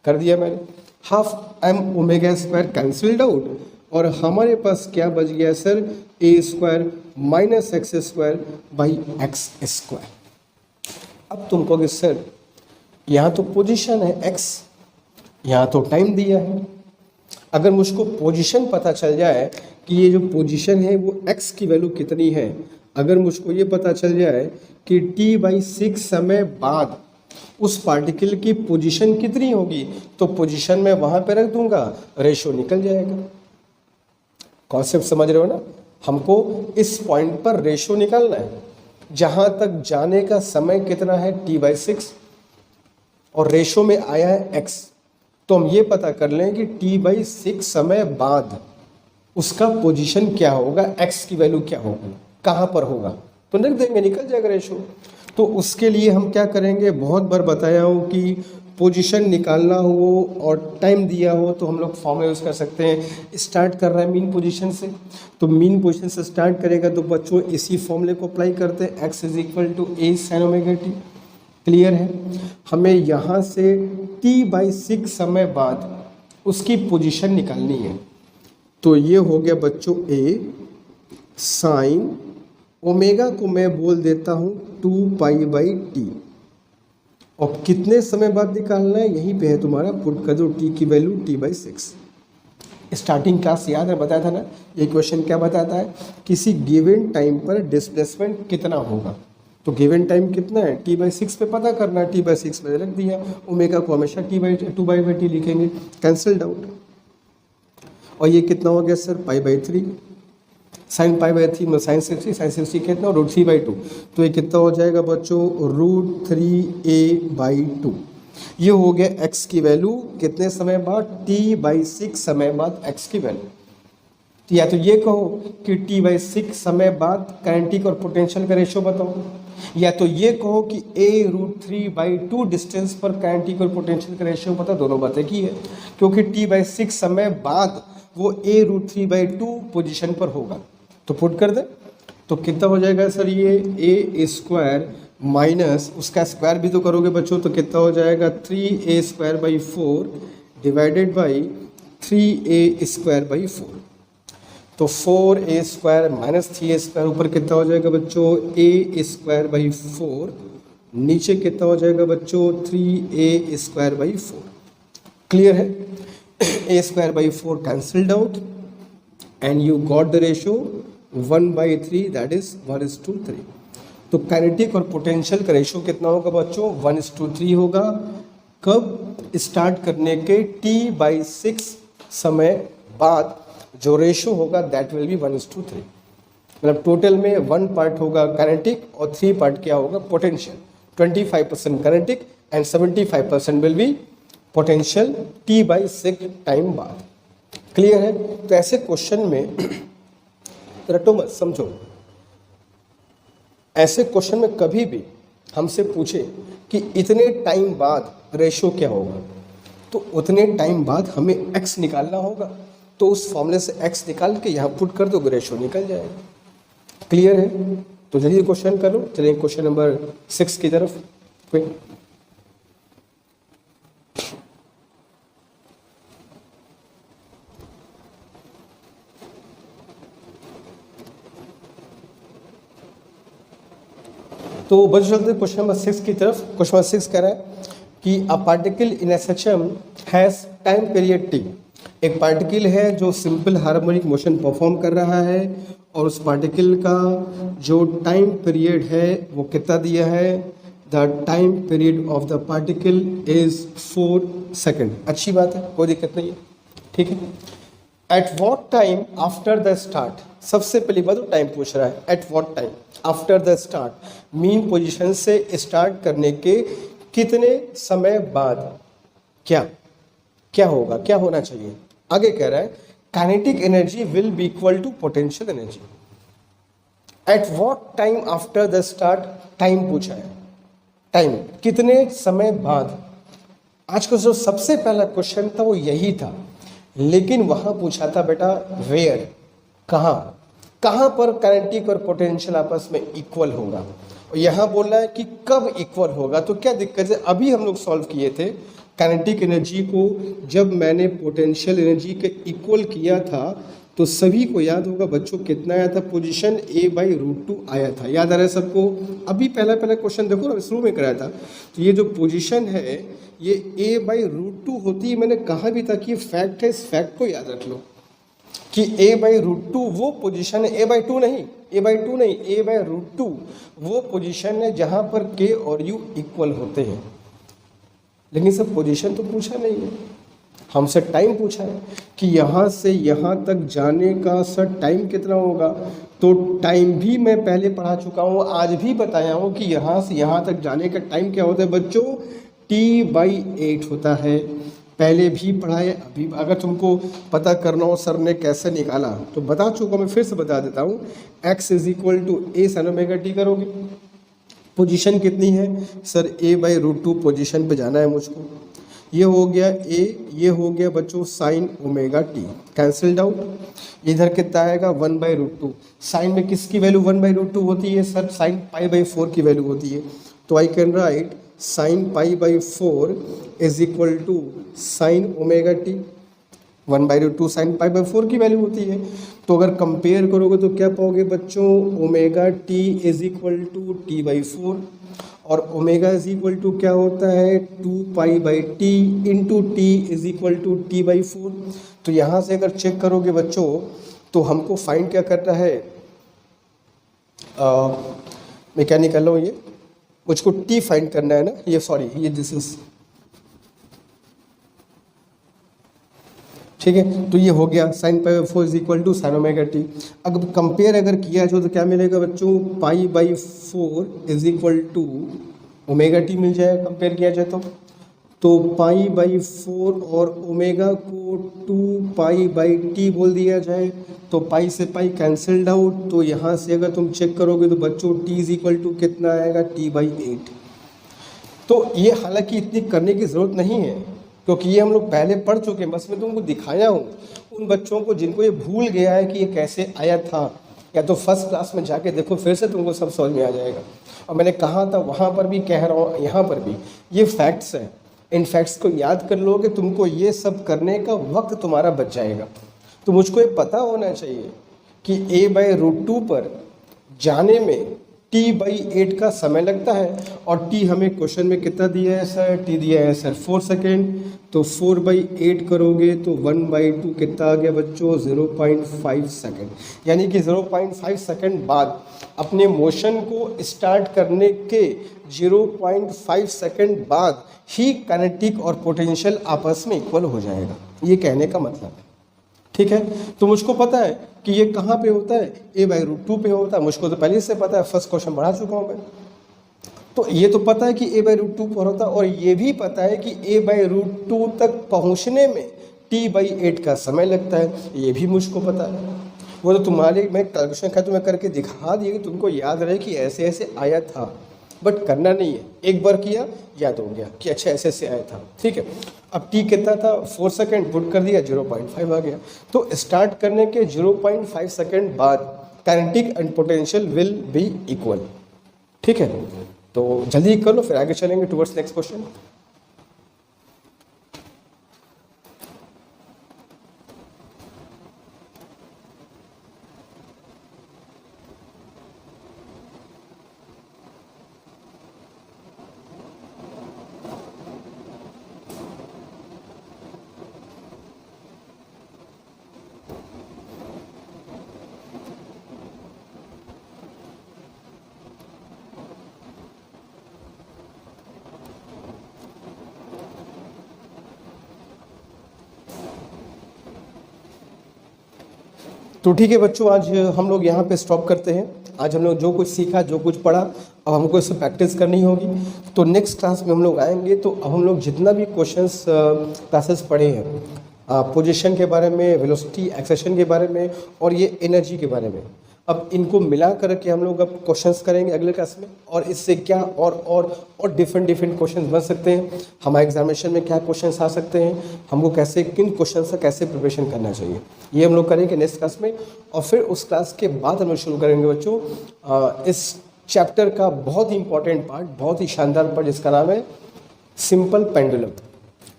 [SPEAKER 1] कर दिया मैंने। Half m omega square cancelled out और हमारे पास क्या बच गया sir, a square minus x square by x square. अब तुम कहोगे सर यहाँ तो पोजीशन है x, यहाँ तो टाइम दिया है। अगर मुझको पोजीशन पता चल जाए कि ये जो पोजीशन है वो x की वैल्यू कितनी है, अगर मुझको ये पता चल जाए कि t/6 समय बाद उस पार्टिकल की पोजीशन कितनी होगी, तो पोजीशन में वहाँ पे रख दूंगा, रेशो निकल जाएगा। कॉन्सेप्ट समझ रहे हो ना? हमको इस पॉइंट पर रेशो निकालना है, जहाँ तक जाने का समय कितना है t/6 और रेशो में आया है x, तो हम ये पता कर लें कि t/6 समय बाद उसका पोजीशन क्या होगा, x की वैल्यू क्या होगी, कहाँ पर होगा, तो लिख देंगे, निकल जाएगा रेशो। तो उसके लिए हम क्या करेंगे, बहुत बार बताया हो कि पोजीशन निकालना हो और टाइम दिया हो तो हम लोग फॉर्मूला यूज़ कर सकते हैं। स्टार्ट कर रहा है मीन पोजीशन से, तो मीन पोजीशन से स्टार्ट करेगा तो बच्चों इसी फॉर्मूले को अप्लाई करते हैं, x is equal to a sin omega t। Clear है? हमें यहाँ से t/6 समय बाद उसकी पोजीशन निकालनी है, तो ये हो गया बच्चों a साइन ओमेगा को मैं बोल देता हूँ 2π/t। और कितने समय बाद निकालना है, यहीं पे है तुम्हारा, पुट कर दो t की वैल्यू t/6। स्टार्टिंग क्लास याद है, बताया था ना, ये क्वेश्चन क्या बताता है, किसी गिवन टाइम पर डिस्प्लेसमेंट कितना होगा। तो गिवन टाइम कितना है, t/6 पे पता करना है, t/6 पे रख दिया, ओमेगा को हमेशा t/2π/t लिखेंगे, कैंसल्ड आउट। और ये कितना हो गया सर, π/3 साइन π/3 में साइन 60 कितना, √3/2, तो ये कितना हो जाएगा बच्चों, √3a/2। ये हो गया x की वैल्यू कितने समय बाद, t/6 समय बाद x की वैल्यू। तो या तो ये कहो कि t/6 समय बाद काइनेटिक और पोटेंशियल का रेशियो बताओ, या तो ये कहो कि a√3/2 डिस्टेंस पर काइनेटिक और पोटेंशियल का रेशियो बताओ। दोनों बातें की है, क्योंकि t/6 समय बाद वो a√3/2 पोजीशन पर होगा। तो पुट कर दे, तो कितना हो जाएगा सर, ये a स्क्वायर माइनस उसका स्क्वायर भी तो करोगे बच्चों, तो कितना हो जाएगा 3a² डिवाइडेड बाई 3a²/4। तो 4a² माइनस 3a² ऊपर कितना हो जाएगा बच्चों, a²/4, नीचे कितना हो जाएगा बच्चों, 3a²/4। क्लियर है? a²/4 cancelled out and you got the ratio 1/3, that is 1:3। तो काइनेटिक और पोटेंशियल का रेशियो कितना होगा बच्चों, 1:3 होगा। कब? स्टार्ट करने के t/6 समय बाद जो रेशियो होगा दैट विल बी 1:3। मतलब टोटल में 1 पार्ट होगा काइनेटिक और 3 पार्ट क्या होगा, potential. 25% kinetic and 75% will be potential t/6 time बाद। क्लियर है? तो ऐसे क्वेश्चन में रटो मत, समझो, ऐसे क्वेश्चन में कभी भी हमसे पूछे कि इतने टाइम बाद रेशियो क्या होगा, तो उतने टाइम बाद हमें x निकालना होगा, तो उस फॉर्मूले से x निकाल के यहाँ पुट कर दो, रेशियो निकल जाएगा। क्लियर है? तो चलिए क्वेश्चन करो, चलिए क्वेश्चन नंबर 6 की तरफ। कोई तो बच्चों चलते क्वेश्चन नंबर 6 की तरफ। क्वेश्चन नंबर 6 कह रहा है कि a particle in SHM has time period T. एक पार्टिकल है जो सिंपल हार्मोनिक मोशन परफॉर्म कर रहा है और उस पार्टिकल का जो टाइम पीरियड है वो कितना दिया है, the time period of the particle is 4 second. अच्छी बात है, कोई दिक्कत नहीं है, ठीक है। At what time after the start, सबसे पहली बात तो टाइम पूछ रहा है। At what time after the start, mean position से स्टार्ट करने के कितने समय बाद क्या क्या होगा, क्या होना चाहिए। आगे कह रहा है kinetic energy will be equal to potential energy. At what time after the start, time पूछा है, टाइम कितने समय बाद। आज का जो सबसे पहला क्वेश्चन था वो यही था, लेकिन वहां पूछा था बेटा वेयर, कहाँ, कहाँ पर काइनेटिक और पोटेंशियल आपस में इक्वल होगा। और यहाँ बोल रहा है कि कब इक्वल होगा। तो क्या दिक्कत है, अभी हम लोग सॉल्व किए थे काइनेटिक एनर्जी को, जब मैंने पोटेंशियल एनर्जी के इक्वल किया था तो सभी को याद होगा बच्चों कितना आया था, पोजीशन a/√2 आया था। याद आ रहा है सबको। अभी पहला क्वेश्चन देखो ना, शुरू में कराया था। तो ये जो पोजीशन है ये a/√2 होती है। मैंने कहा भी था कि ये फैक्ट है, इस फैक्ट को याद रख लो कि a/√2 वो पोजीशन है, a/2 नहीं, a/√2 वो पोजीशन है जहां पर k और u इक्वल होते हैं। लेकिन सब पोजीशन तो पूछा नहीं है, हमसे टाइम पूछा है कि यहाँ से यहाँ तक जाने का सर टाइम कितना होगा। तो टाइम भी मैं पहले पढ़ा चुका हूँ, आज भी बताया हूँ कि यहाँ से यहाँ तक जाने का टाइम क्या होता है बच्चों, t/8 होता है। पहले भी पढ़ा है, अभी अगर तुमको पता करना हो सर ने कैसे निकाला तो बता चुका, मैं फिर से बता देता हूँ। x = a sin ωt करोगे, पोजीशन कितनी है सर, a/√2 पोजीशन पे जाना है मुझको। ये हो गया a, ये हो गया बच्चों sin ωt, कैंसल्ड आउट। इधर कितना आएगा 1/√2। साइन में किसकी वैल्यू 1/√2 होती है सर, sin π/4 की वैल्यू होती है। तो I can write sin π/4 is equal to sin ωt। 1/√2 sin π/4 की वैल्यू होती है। तो अगर कंपेयर करोगे तो क्या पाओगे बच्चों, ωt is equal to t/4 और ओमेगा इज इक्वल टू क्या होता है 2π/t into T is equal to t/4। तो यहाँ से अगर चेक करोगे बच्चों तो हमको फाइंड क्या करना है, मैं क्या निकाल रहा हूँ, ये मुझको t फाइंड करना है ना, ये सॉरी ये दिस इज, ठीक है। तो ये हो गया sin π/4 is equal to sin ωt। अगर कंपेयर अगर किया जाए तो क्या मिलेगा बच्चों, π/4 इज इक्वल टू ωt मिल जाएगा कंपेयर किया जाए तो π/4 और ओमेगा को 2π/t बोल दिया जाए तो पाई से पाई कैंसल्ड आउट। तो यहाँ से अगर तुम चेक करोगे तो बच्चों t इज इक्वल टू कितना आएगा, t/8। तो ये हालांकि इतनी करने की ज़रूरत नहीं है क्योंकि ये हम लोग पहले पढ़ चुके हैं, बस मैं तुमको दिखाया हूँ उन बच्चों को जिनको ये भूल गया है कि ये कैसे आया था। या तो फर्स्ट क्लास में जाके देखो, फिर से तुमको सब समझ में आ जाएगा। और मैंने कहा था वहाँ पर भी कह रहा हूँ, यहाँ पर भी ये फैक्ट्स हैं। इन फैक्ट्स को याद कर लोगे, तुमको ये सब करने का वक्त तुम्हारा बच जाएगा। तो मुझको ये पता होना चाहिए कि a/√2 पर जाने में t/8 का समय लगता है और t हमें क्वेश्चन में कितना दिया है सर, t दिया है सर 4 सेकेंड। तो 4/8 करोगे तो 1/2 कितना आ गया बच्चों, 0.5 सेकेंड। यानी कि 0.5 सेकेंड बाद अपने मोशन को स्टार्ट करने के 0.5 सेकेंड बाद ही काइनेटिक और पोटेंशियल आपस में इक्वल हो जाएगा, ये कहने का मतलब है। ठीक है, तो मुझको पता है कि ये कहाँ पे होता है, a/√2 पे होता है। मुझको तो पहले से पता है, फर्स्ट क्वेश्चन पढ़ा चुका हूँ मैं। तो ये तो पता है कि a/√2 पर होता है और ये भी पता है कि a/√2 तक पहुँचने में t/8 का समय लगता है, ये भी मुझको पता है। वो तो तुम्हारे मैं कैलकुलेशन का तुम्हें करके दिखा दिए कि तुमको याद रहे कि ऐसे ऐसे आया था, बट करना नहीं है। एक बार किया याद हो गया कि अच्छा ऐसे ऐसे आया था, ठीक है। अब t कितना था 4 सेकेंड, पुट कर दिया 0.5 आ गया। तो स्टार्ट करने के 0.5 सेकेंड बाद kinetic and potential will be equal, ठीक है। तो जल्दी कर लो, फिर आगे चलेंगे टुवर्ड्स नेक्स्ट क्वेश्चन। तो ठीक है बच्चों, आज हम लोग यहाँ पे स्टॉप करते हैं। आज हम लोग जो कुछ सीखा, जो कुछ पढ़ा, अब हमको इससे प्रैक्टिस करनी होगी। तो नेक्स्ट क्लास में हम लोग आएंगे तो अब हम लोग जितना भी क्वेश्चंस क्लासेस पढ़े हैं, पोजीशन के बारे में, वेलोसिटी, एक्सेलेरेशन के बारे में और ये एनर्जी के बारे में, अब इनको मिला करके हम लोग अब क्वेश्चंस करेंगे अगले क्लास में। और इससे क्या और डिफरेंट क्वेश्चंस बन सकते हैं, हमारे एग्जामिनेशन में क्या क्वेश्चंस आ सकते हैं, हमको कैसे, किन क्वेश्चंस का कैसे प्रिपरेशन करना चाहिए, ये हम लोग करेंगे नेक्स्ट क्लास में। और फिर उस क्लास के बाद हम लोग शुरू करेंगे बच्चों इस चैप्टर का बहुत ही इंपॉर्टेंट पार्ट, बहुत ही शानदार पार्ट, जिसका नाम है सिंपल पेंडुलम।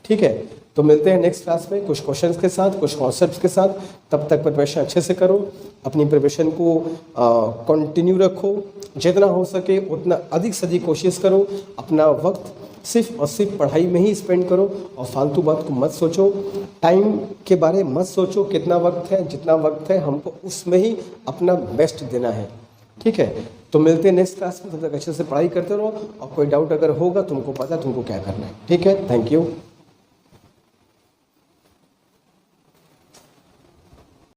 [SPEAKER 1] ठीक है, तो मिलते हैं नेक्स्ट क्लास में कुछ क्वेश्चंस के साथ, कुछ कॉन्सेप्ट्स के साथ। तब तक प्रिपरेशन अच्छे से करो, अपनी प्रिपरेशन को कंटिन्यू रखो, जितना हो सके उतना अधिक से अधिक कोशिश करो। अपना वक्त सिर्फ और सिर्फ पढ़ाई में ही स्पेंड करो और फालतू बात को मत सोचो। टाइम के बारे में मत सोचो, कितना वक्त है, जितना वक्त है हमको उसमें ही अपना बेस्ट देना है। ठीक है, तो मिलते हैं नेक्स्ट क्लास में। तब तक अच्छे से पढ़ाई करते रहो और कोई डाउट अगर होगा तुमको पता तुमको क्या करना है। ठीक है, थैंक यू।